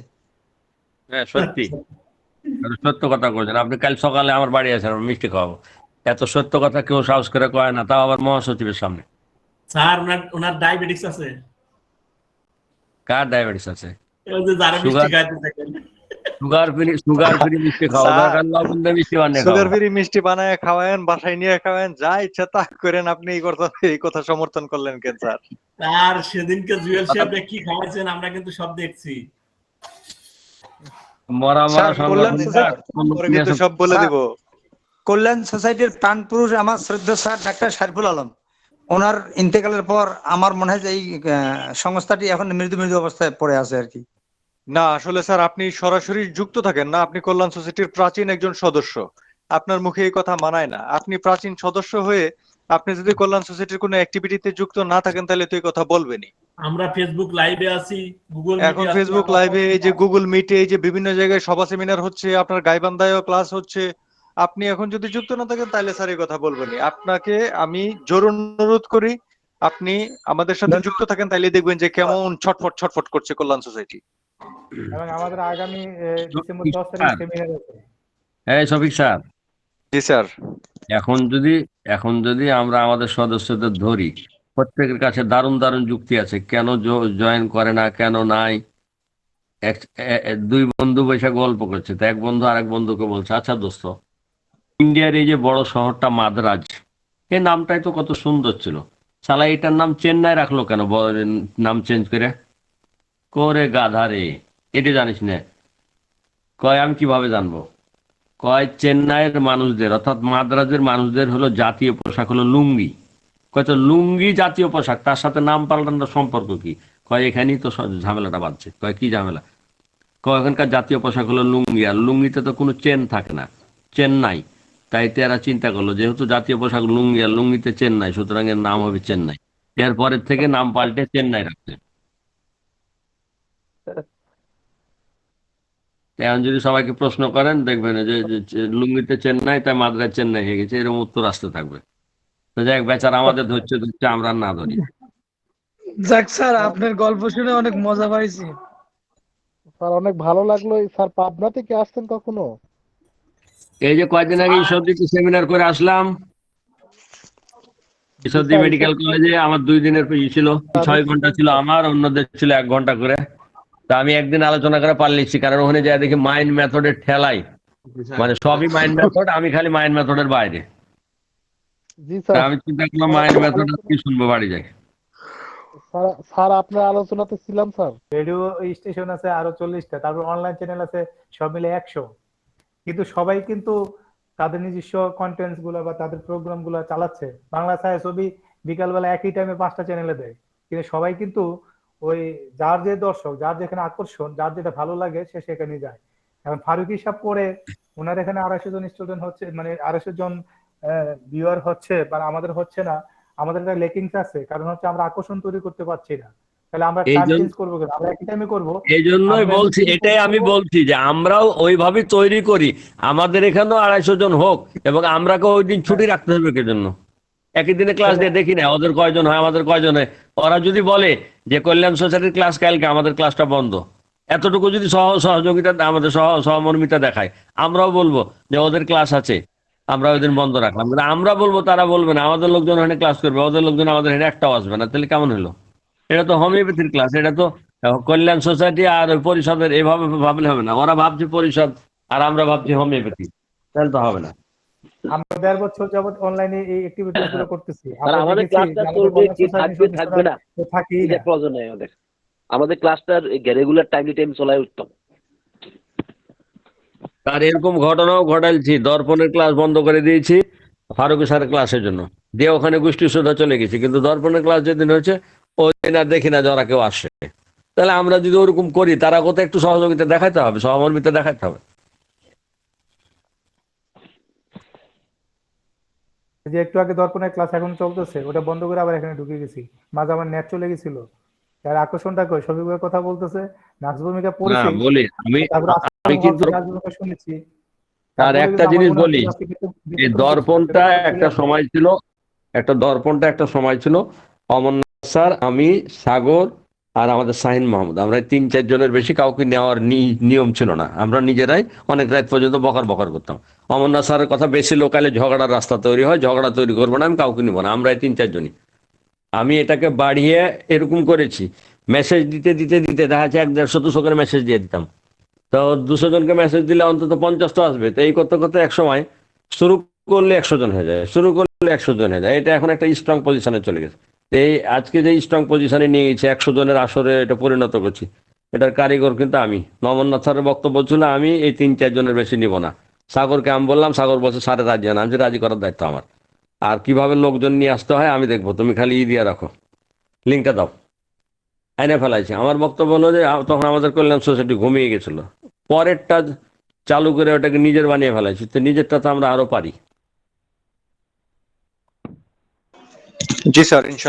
হ্যাঁ সত্যি, সত্য কথা বলছেন আপনি। কাল সকালে আমার বাড়ি আছেন, আমি মিষ্টি খাওয়াবো। এত সত্য কথা কেউ সাহস করে কয় না, তাও আবার মহাসচিবের সামনে। স্যার ওনার ডায়াবেটিস আছে। কার ডায়াবেটিস আছে? ওই যে যারা মিষ্টি খাইতে থাকেন। সুগার ফ্রি মিষ্টি খাওয়া স্যার, দরকার, লবণ দিয়ে মিষ্টি বানিয়ে সুগার খাওয়া। ফ্রি মিষ্টি বানায় খাওয়ায়েন, বাসায় নিয়ে খাওয়ায়েন, যা ইচ্ছা তা করেন। আপনি এই কথা সমর্থন করলেন কেন স্যার? আর সেদিনকে জুয়েল সাহেবকে কি খাওয়াইছেন আমরা কিন্তু সব দেখছি। মরা স্যার কল্যাণ সংগঠন সোসাইটি পরে কিন্তু সব বলে দিব। কল্যাণ সোসাইটির প্রাণ পুরুষ আমার শ্রদ্ধা স্যার ডাক্তার শারিফুল আলম, ওনার ইন্তেকালের পর আমার মনে হয় যে এই সংস্থাটি এখন মৃদু অবস্থায় পড়ে আছে আর কি। না আসলে স্যার আপনি সরাসরি যুক্ত থাকেন না, আপনি কল্যাণ সোসাইটির প্রাচীন একজন সদস্য। আপনার মুখে এই কথা মানায় না। আপনি প্রাচীন সদস্য হয়ে আপনি যদি কল্যাণ সোসাইটির কোনো অ্যাক্টিভিটিতে যুক্ত না থাকেন তাহলে তো এই কথা বলবেনই। আমরা ফেসবুক লাইভে আছি, গুগল এখন ফেসবুক লাইভে, এই যে গুগল মিটে, এই যে বিভিন্ন জায়গায় সভা সেমিনার হচ্ছে, আপনার গাইবান্ধায়ও ক্লাস হচ্ছে। আপনি এখন যদি যুক্ত না থাকেন তাহলে স্যার এই কথা বলবেনই। আপনাকে আমি জোর অনুরোধ করি আপনি আমাদের সাথে যুক্ত থাকেন, তাইলে দেখবেন যে কেমন ছটফট করছে কল্যাণ সোসাইটি। এবং আমাদের আগামী ডিসেম্বর 10 তারিখ সেমিনার আছে। এই শফিক স্যার, জি স্যার। এখন যদি আমরা আমাদের সদস্যদের ধরি, প্রত্যেকের কাছে দারুণ দারুণ যুক্তি আছে কেন জয়েন করে না, কেন নাই। দুই বন্ধু বসে গল্প করছে, তো এক বন্ধু আরেক বন্ধুকে বলছে, আচ্ছা দোস্ত, ইন্ডিয়ার এই যে বড় শহরটা মাদ্রাজ, এই নামটাই তো কত সুন্দর ছিল, শালা এটার নাম চেন্নাই রাখলো কেন নাম চেঞ্জ করে? করে গাধা রে, এটা জানিস না? কয় আমি কিভাবে জানবো? কয় চেন্নাইয়ের মানুষদের অর্থাৎ মাদ্রাজের মানুষদের হলো জাতীয় পোশাক হলো লুঙ্গি। কয় তো লুঙ্গি জাতীয় পোশাক, তার সাথে নাম পাল্টানোর সম্পর্ক কি? কয় এখানেই তো ঝামেলাটা বাঁধছে। কয় কি ঝামেলা? কয় এখানকার জাতীয় পোশাক হলো লুঙ্গি, আর লুঙ্গিতে তো কোনো চেন থাকে না, চেন নাই। তাই এরা চিন্তা করলো যেহেতু জাতীয় পোশাক লুঙ্গি আর লুঙ্গিতে চেন নাই, সুতরাং এর নাম হবে চেন্নাই। এরপরের থেকে নাম পাল্টে চেন্নাই রাখছে। এখন যদি সবাইকে প্রশ্ন করেন দেখবেন যে লুঙ্গিতে চেন্নাই, তাই মাদ্রাজ চেন্নাই হয়ে গেছে, এরকম উত্তর আসতে থাকবে। তো যাই হোক, বেচারা আমাদের ধরছে আমরা না ধরি। যাক স্যার, আপনার গল্প শুনে অনেক মজা পাইছি। স্যার অনেক ভালো লাগলো। স্যার পাবনা থেকে আসছেন কখনো? এই যে কয়েকদিন আগে ঈশ্বরদীতে সেমিনার করে আসলাম, ঈশ্বরদী মেডিকেল কলেজে। আমার 2 দিনের ছিল, 6 ঘন্টা ছিল আমার, অন্যদের ছিল 1 ঘন্টা করে। তা আমি একদিন আলোচনা করে পারলিছি, কারণ ওখানে যাই দেখি মাইন্ড মেথডের ঠেলাই, মানে সবই মাইন্ড মেথড, আমি খালি মাইন্ড মেথডের বাইরে। জি তা স্যার। আমি চিন্তা করলাম স্যার মায়ের আপনার ব্যথাটা আলোচনা কি শুনবো বাড়ি যাই। স্যার আপনার আলোচনাতে ছিলাম স্যার। রেডিও স্টেশন আছে আরো 40টা, তারপর অনলাইন চ্যানেল আছে সব মিলে 100। কিন্তু সবাই কিন্তু তাদের নিজস্ব কন্টেন্টস গুলো বা তাদের প্রোগ্রাম গুলো চালাচ্ছে। বাংলা ছায়াছবি বিকালবেলা একই টাইমে 5টা চ্যানেলে দেয়, কিন্তু সবাই কিন্তু ওই যার যে দর্শক, যার যেখানে আকর্ষণ, যার যেটা ভালো লাগে সে সেখানে যায়। এখন ফারুক হিসাব করে ওনার এখানে 250 জন স্টুডেন্ট হচ্ছে, মানে 250 জন ভিউয়ার হচ্ছে, বা আমাদের হচ্ছে না। আমাদের একটা লেকিংস আছে, কারণ হচ্ছে আমরা আকর্ষণ তৈরি করতে পারছি না। তাহলে আমরা এই টাইম জন্য চেঞ্জ করবো কেন? আমরা একই টাইমে করবো। এই জন্যই আমরা বলছি, মিটিং এটাই আমি করবো। বলছি যে আমরাও ওইভাবে তৈরি করি, আমাদের এখানেও 250 জন হোক, এবং আমরাকে ওই দিন ছুটি হ্যাঁ, রাখতে হবে জন্য। একই দিনে ক্লাস তাহলে দিয়ে দেখি না ওদের কয়জন হয় আমাদের কয়জন হয়। ওরা যদি বলে যে কল্যাণ সোসাইটির ক্লাস কালকে, আমাদের ক্লাসটা বন্ধ, এতটুকু যদি সহযোগিতা আমাদের সহমর্মিতা দেখায়, আমরাও বলবো যে ওদের ক্লাস আছে, আমরা ওই দিন বন্ধ রাখলাম। কিন্তু আমরা বলবো, তারা বলবে না, আমাদের লোকজন ওখানে ক্লাস করবে, ওদের লোকজন আমাদের এখানে একটাও আসবে না। তাহলে কেমন হলো? এটা তো হোমিওপ্যাথির ক্লাস, এটা তো কল্যাণ সোসাইটি আর ওই পরিষদের এভাবে ভাবলে হবে না। ওরা ভাবছে পরিষদ আর আমরা ভাবছি হোমিওপ্যাথি, তাহলে তো হবে না। আমরা 1.5 বছর যাবত অনলাইনে এই অ্যাক্টিভিটিস গুলো করতেছি। আর আমরা আমাদের দেখেছি ক্লাসটা যে আমাদের চলবে কল্যাণ কি, সোসাইটির থাকবে থাকবে সদস্যরা না, তো থাকেই এটা না। প্রয়োজন নেই আমাদের। আমাদের ক্লাসটার রেগুলার টাইম চলাই উত্তম। আর এরকম ঘটনাও ঘটাইছি, দর্পণের ক্লাস বন্ধ করে দিয়েছি ফারুক স্যারের ক্লাসের জন্য, দিয়ে ওখানে গোষ্ঠী সুদ্ধা চলে গেছি। কিন্তু দর্পণের ক্লাস যেদিন হচ্ছে ওই দিন আর দেখি না যে ওরা কেউ আসে। তাহলে আমরা যদি ওরকম করি, তারা কোথাও একটু সহযোগিতা দেখাতে হবে, সহমর্মিতা দেখাতে হবে। এই যে একটু আগে দর্পণের ক্লাস এখন চলতেছে, ওটা বন্ধ করে আবার এখানে ঢুকে গেছি। মাঝে আমার নেট চলে গেছিল। তার আকর্ষণটা কই? সবিকভাবে কথা বলতেছে, নাচ ভূমিকা না পড়েছি, বলি আমি, তারপরে আমি আসলাম কিন্তু হচ্ছে নাচ ভূমিকা শুনেছি। আর তারপরে একটা কিন্তু আমার জিনিস মনে হচ্ছে বলি, আজকে এই ব্যতিক্রম কিছু, সেটা দর্পণটা হচ্ছে একটা ক্লিয়ার। সময় ছিল, দর্পণটা একটা সময় ছিল অমরনাথ স্যার, আমি, সাগর আর আমাদের শাহিন মাহমুদ, আমরা 3-4 জনের বেশি কাউকে নেওয়ার নিয়ম ছিল না। আমরা নিজেরাই অনেক রাত পর্যন্ত বকর বকর করতাম। অমরনাথ স্যারের কথা, বেশি লোকালে ঝগড়ার রাস্তা তৈরি হয়, ঝগড়া তৈরি করবো না, আমি কাউকে নিবো না, আমরা 3-4 জনই। আমি এটাকে বাড়িয়ে এরকম করেছি, মেসেজ দিতে দিতে দিতে দেখা যাচ্ছে 100-150 করে মেসেজ দিয়ে দিতাম। তো 200 জনকে মেসেজ দিলে অন্তত 50 তো আসবে। তো এই করতে করতে এক সময় শুরু করলে 100 জন হয়ে যায়, শুরু করলে 100 জন হয়ে যায়। এটা এখন একটা স্ট্রং পজিশনে চলে গেছে। এই আজকে যে স্ট্রং পজিশনে নিয়ে গেছে, 100 জনের আসরে এটা পরিণত করছি, এটার কারিগর কিন্তু আমি। নমননাথ স্যারের বক্তব্য ছিল আমি এই 3-4 জনের বেশি নিব না। সাগরকে আমি বললাম, সাগর বলছে স্যারের রাজি না। আমি যে রাজি করার দায়িত্ব আমার। আর কিভাবে লোকজন নিয়ে আসতে হয় আমি দেখবো, তুমি খালি দিয়ে রাখো, লিঙ্কটা দাও। আইনে ফেলাইছে। আমার বক্তব্য হলো যে তখন আমাদের কল্যাণ সোসাইটি ঘুমিয়ে গেছিল, পরেরটা চালু করে ওটাকে নিজের বানিয়ে ফেলাইছি। তো নিজেরটা তো আমরা আরো পারি। জি স্যার, ইনশাআল্লাহ।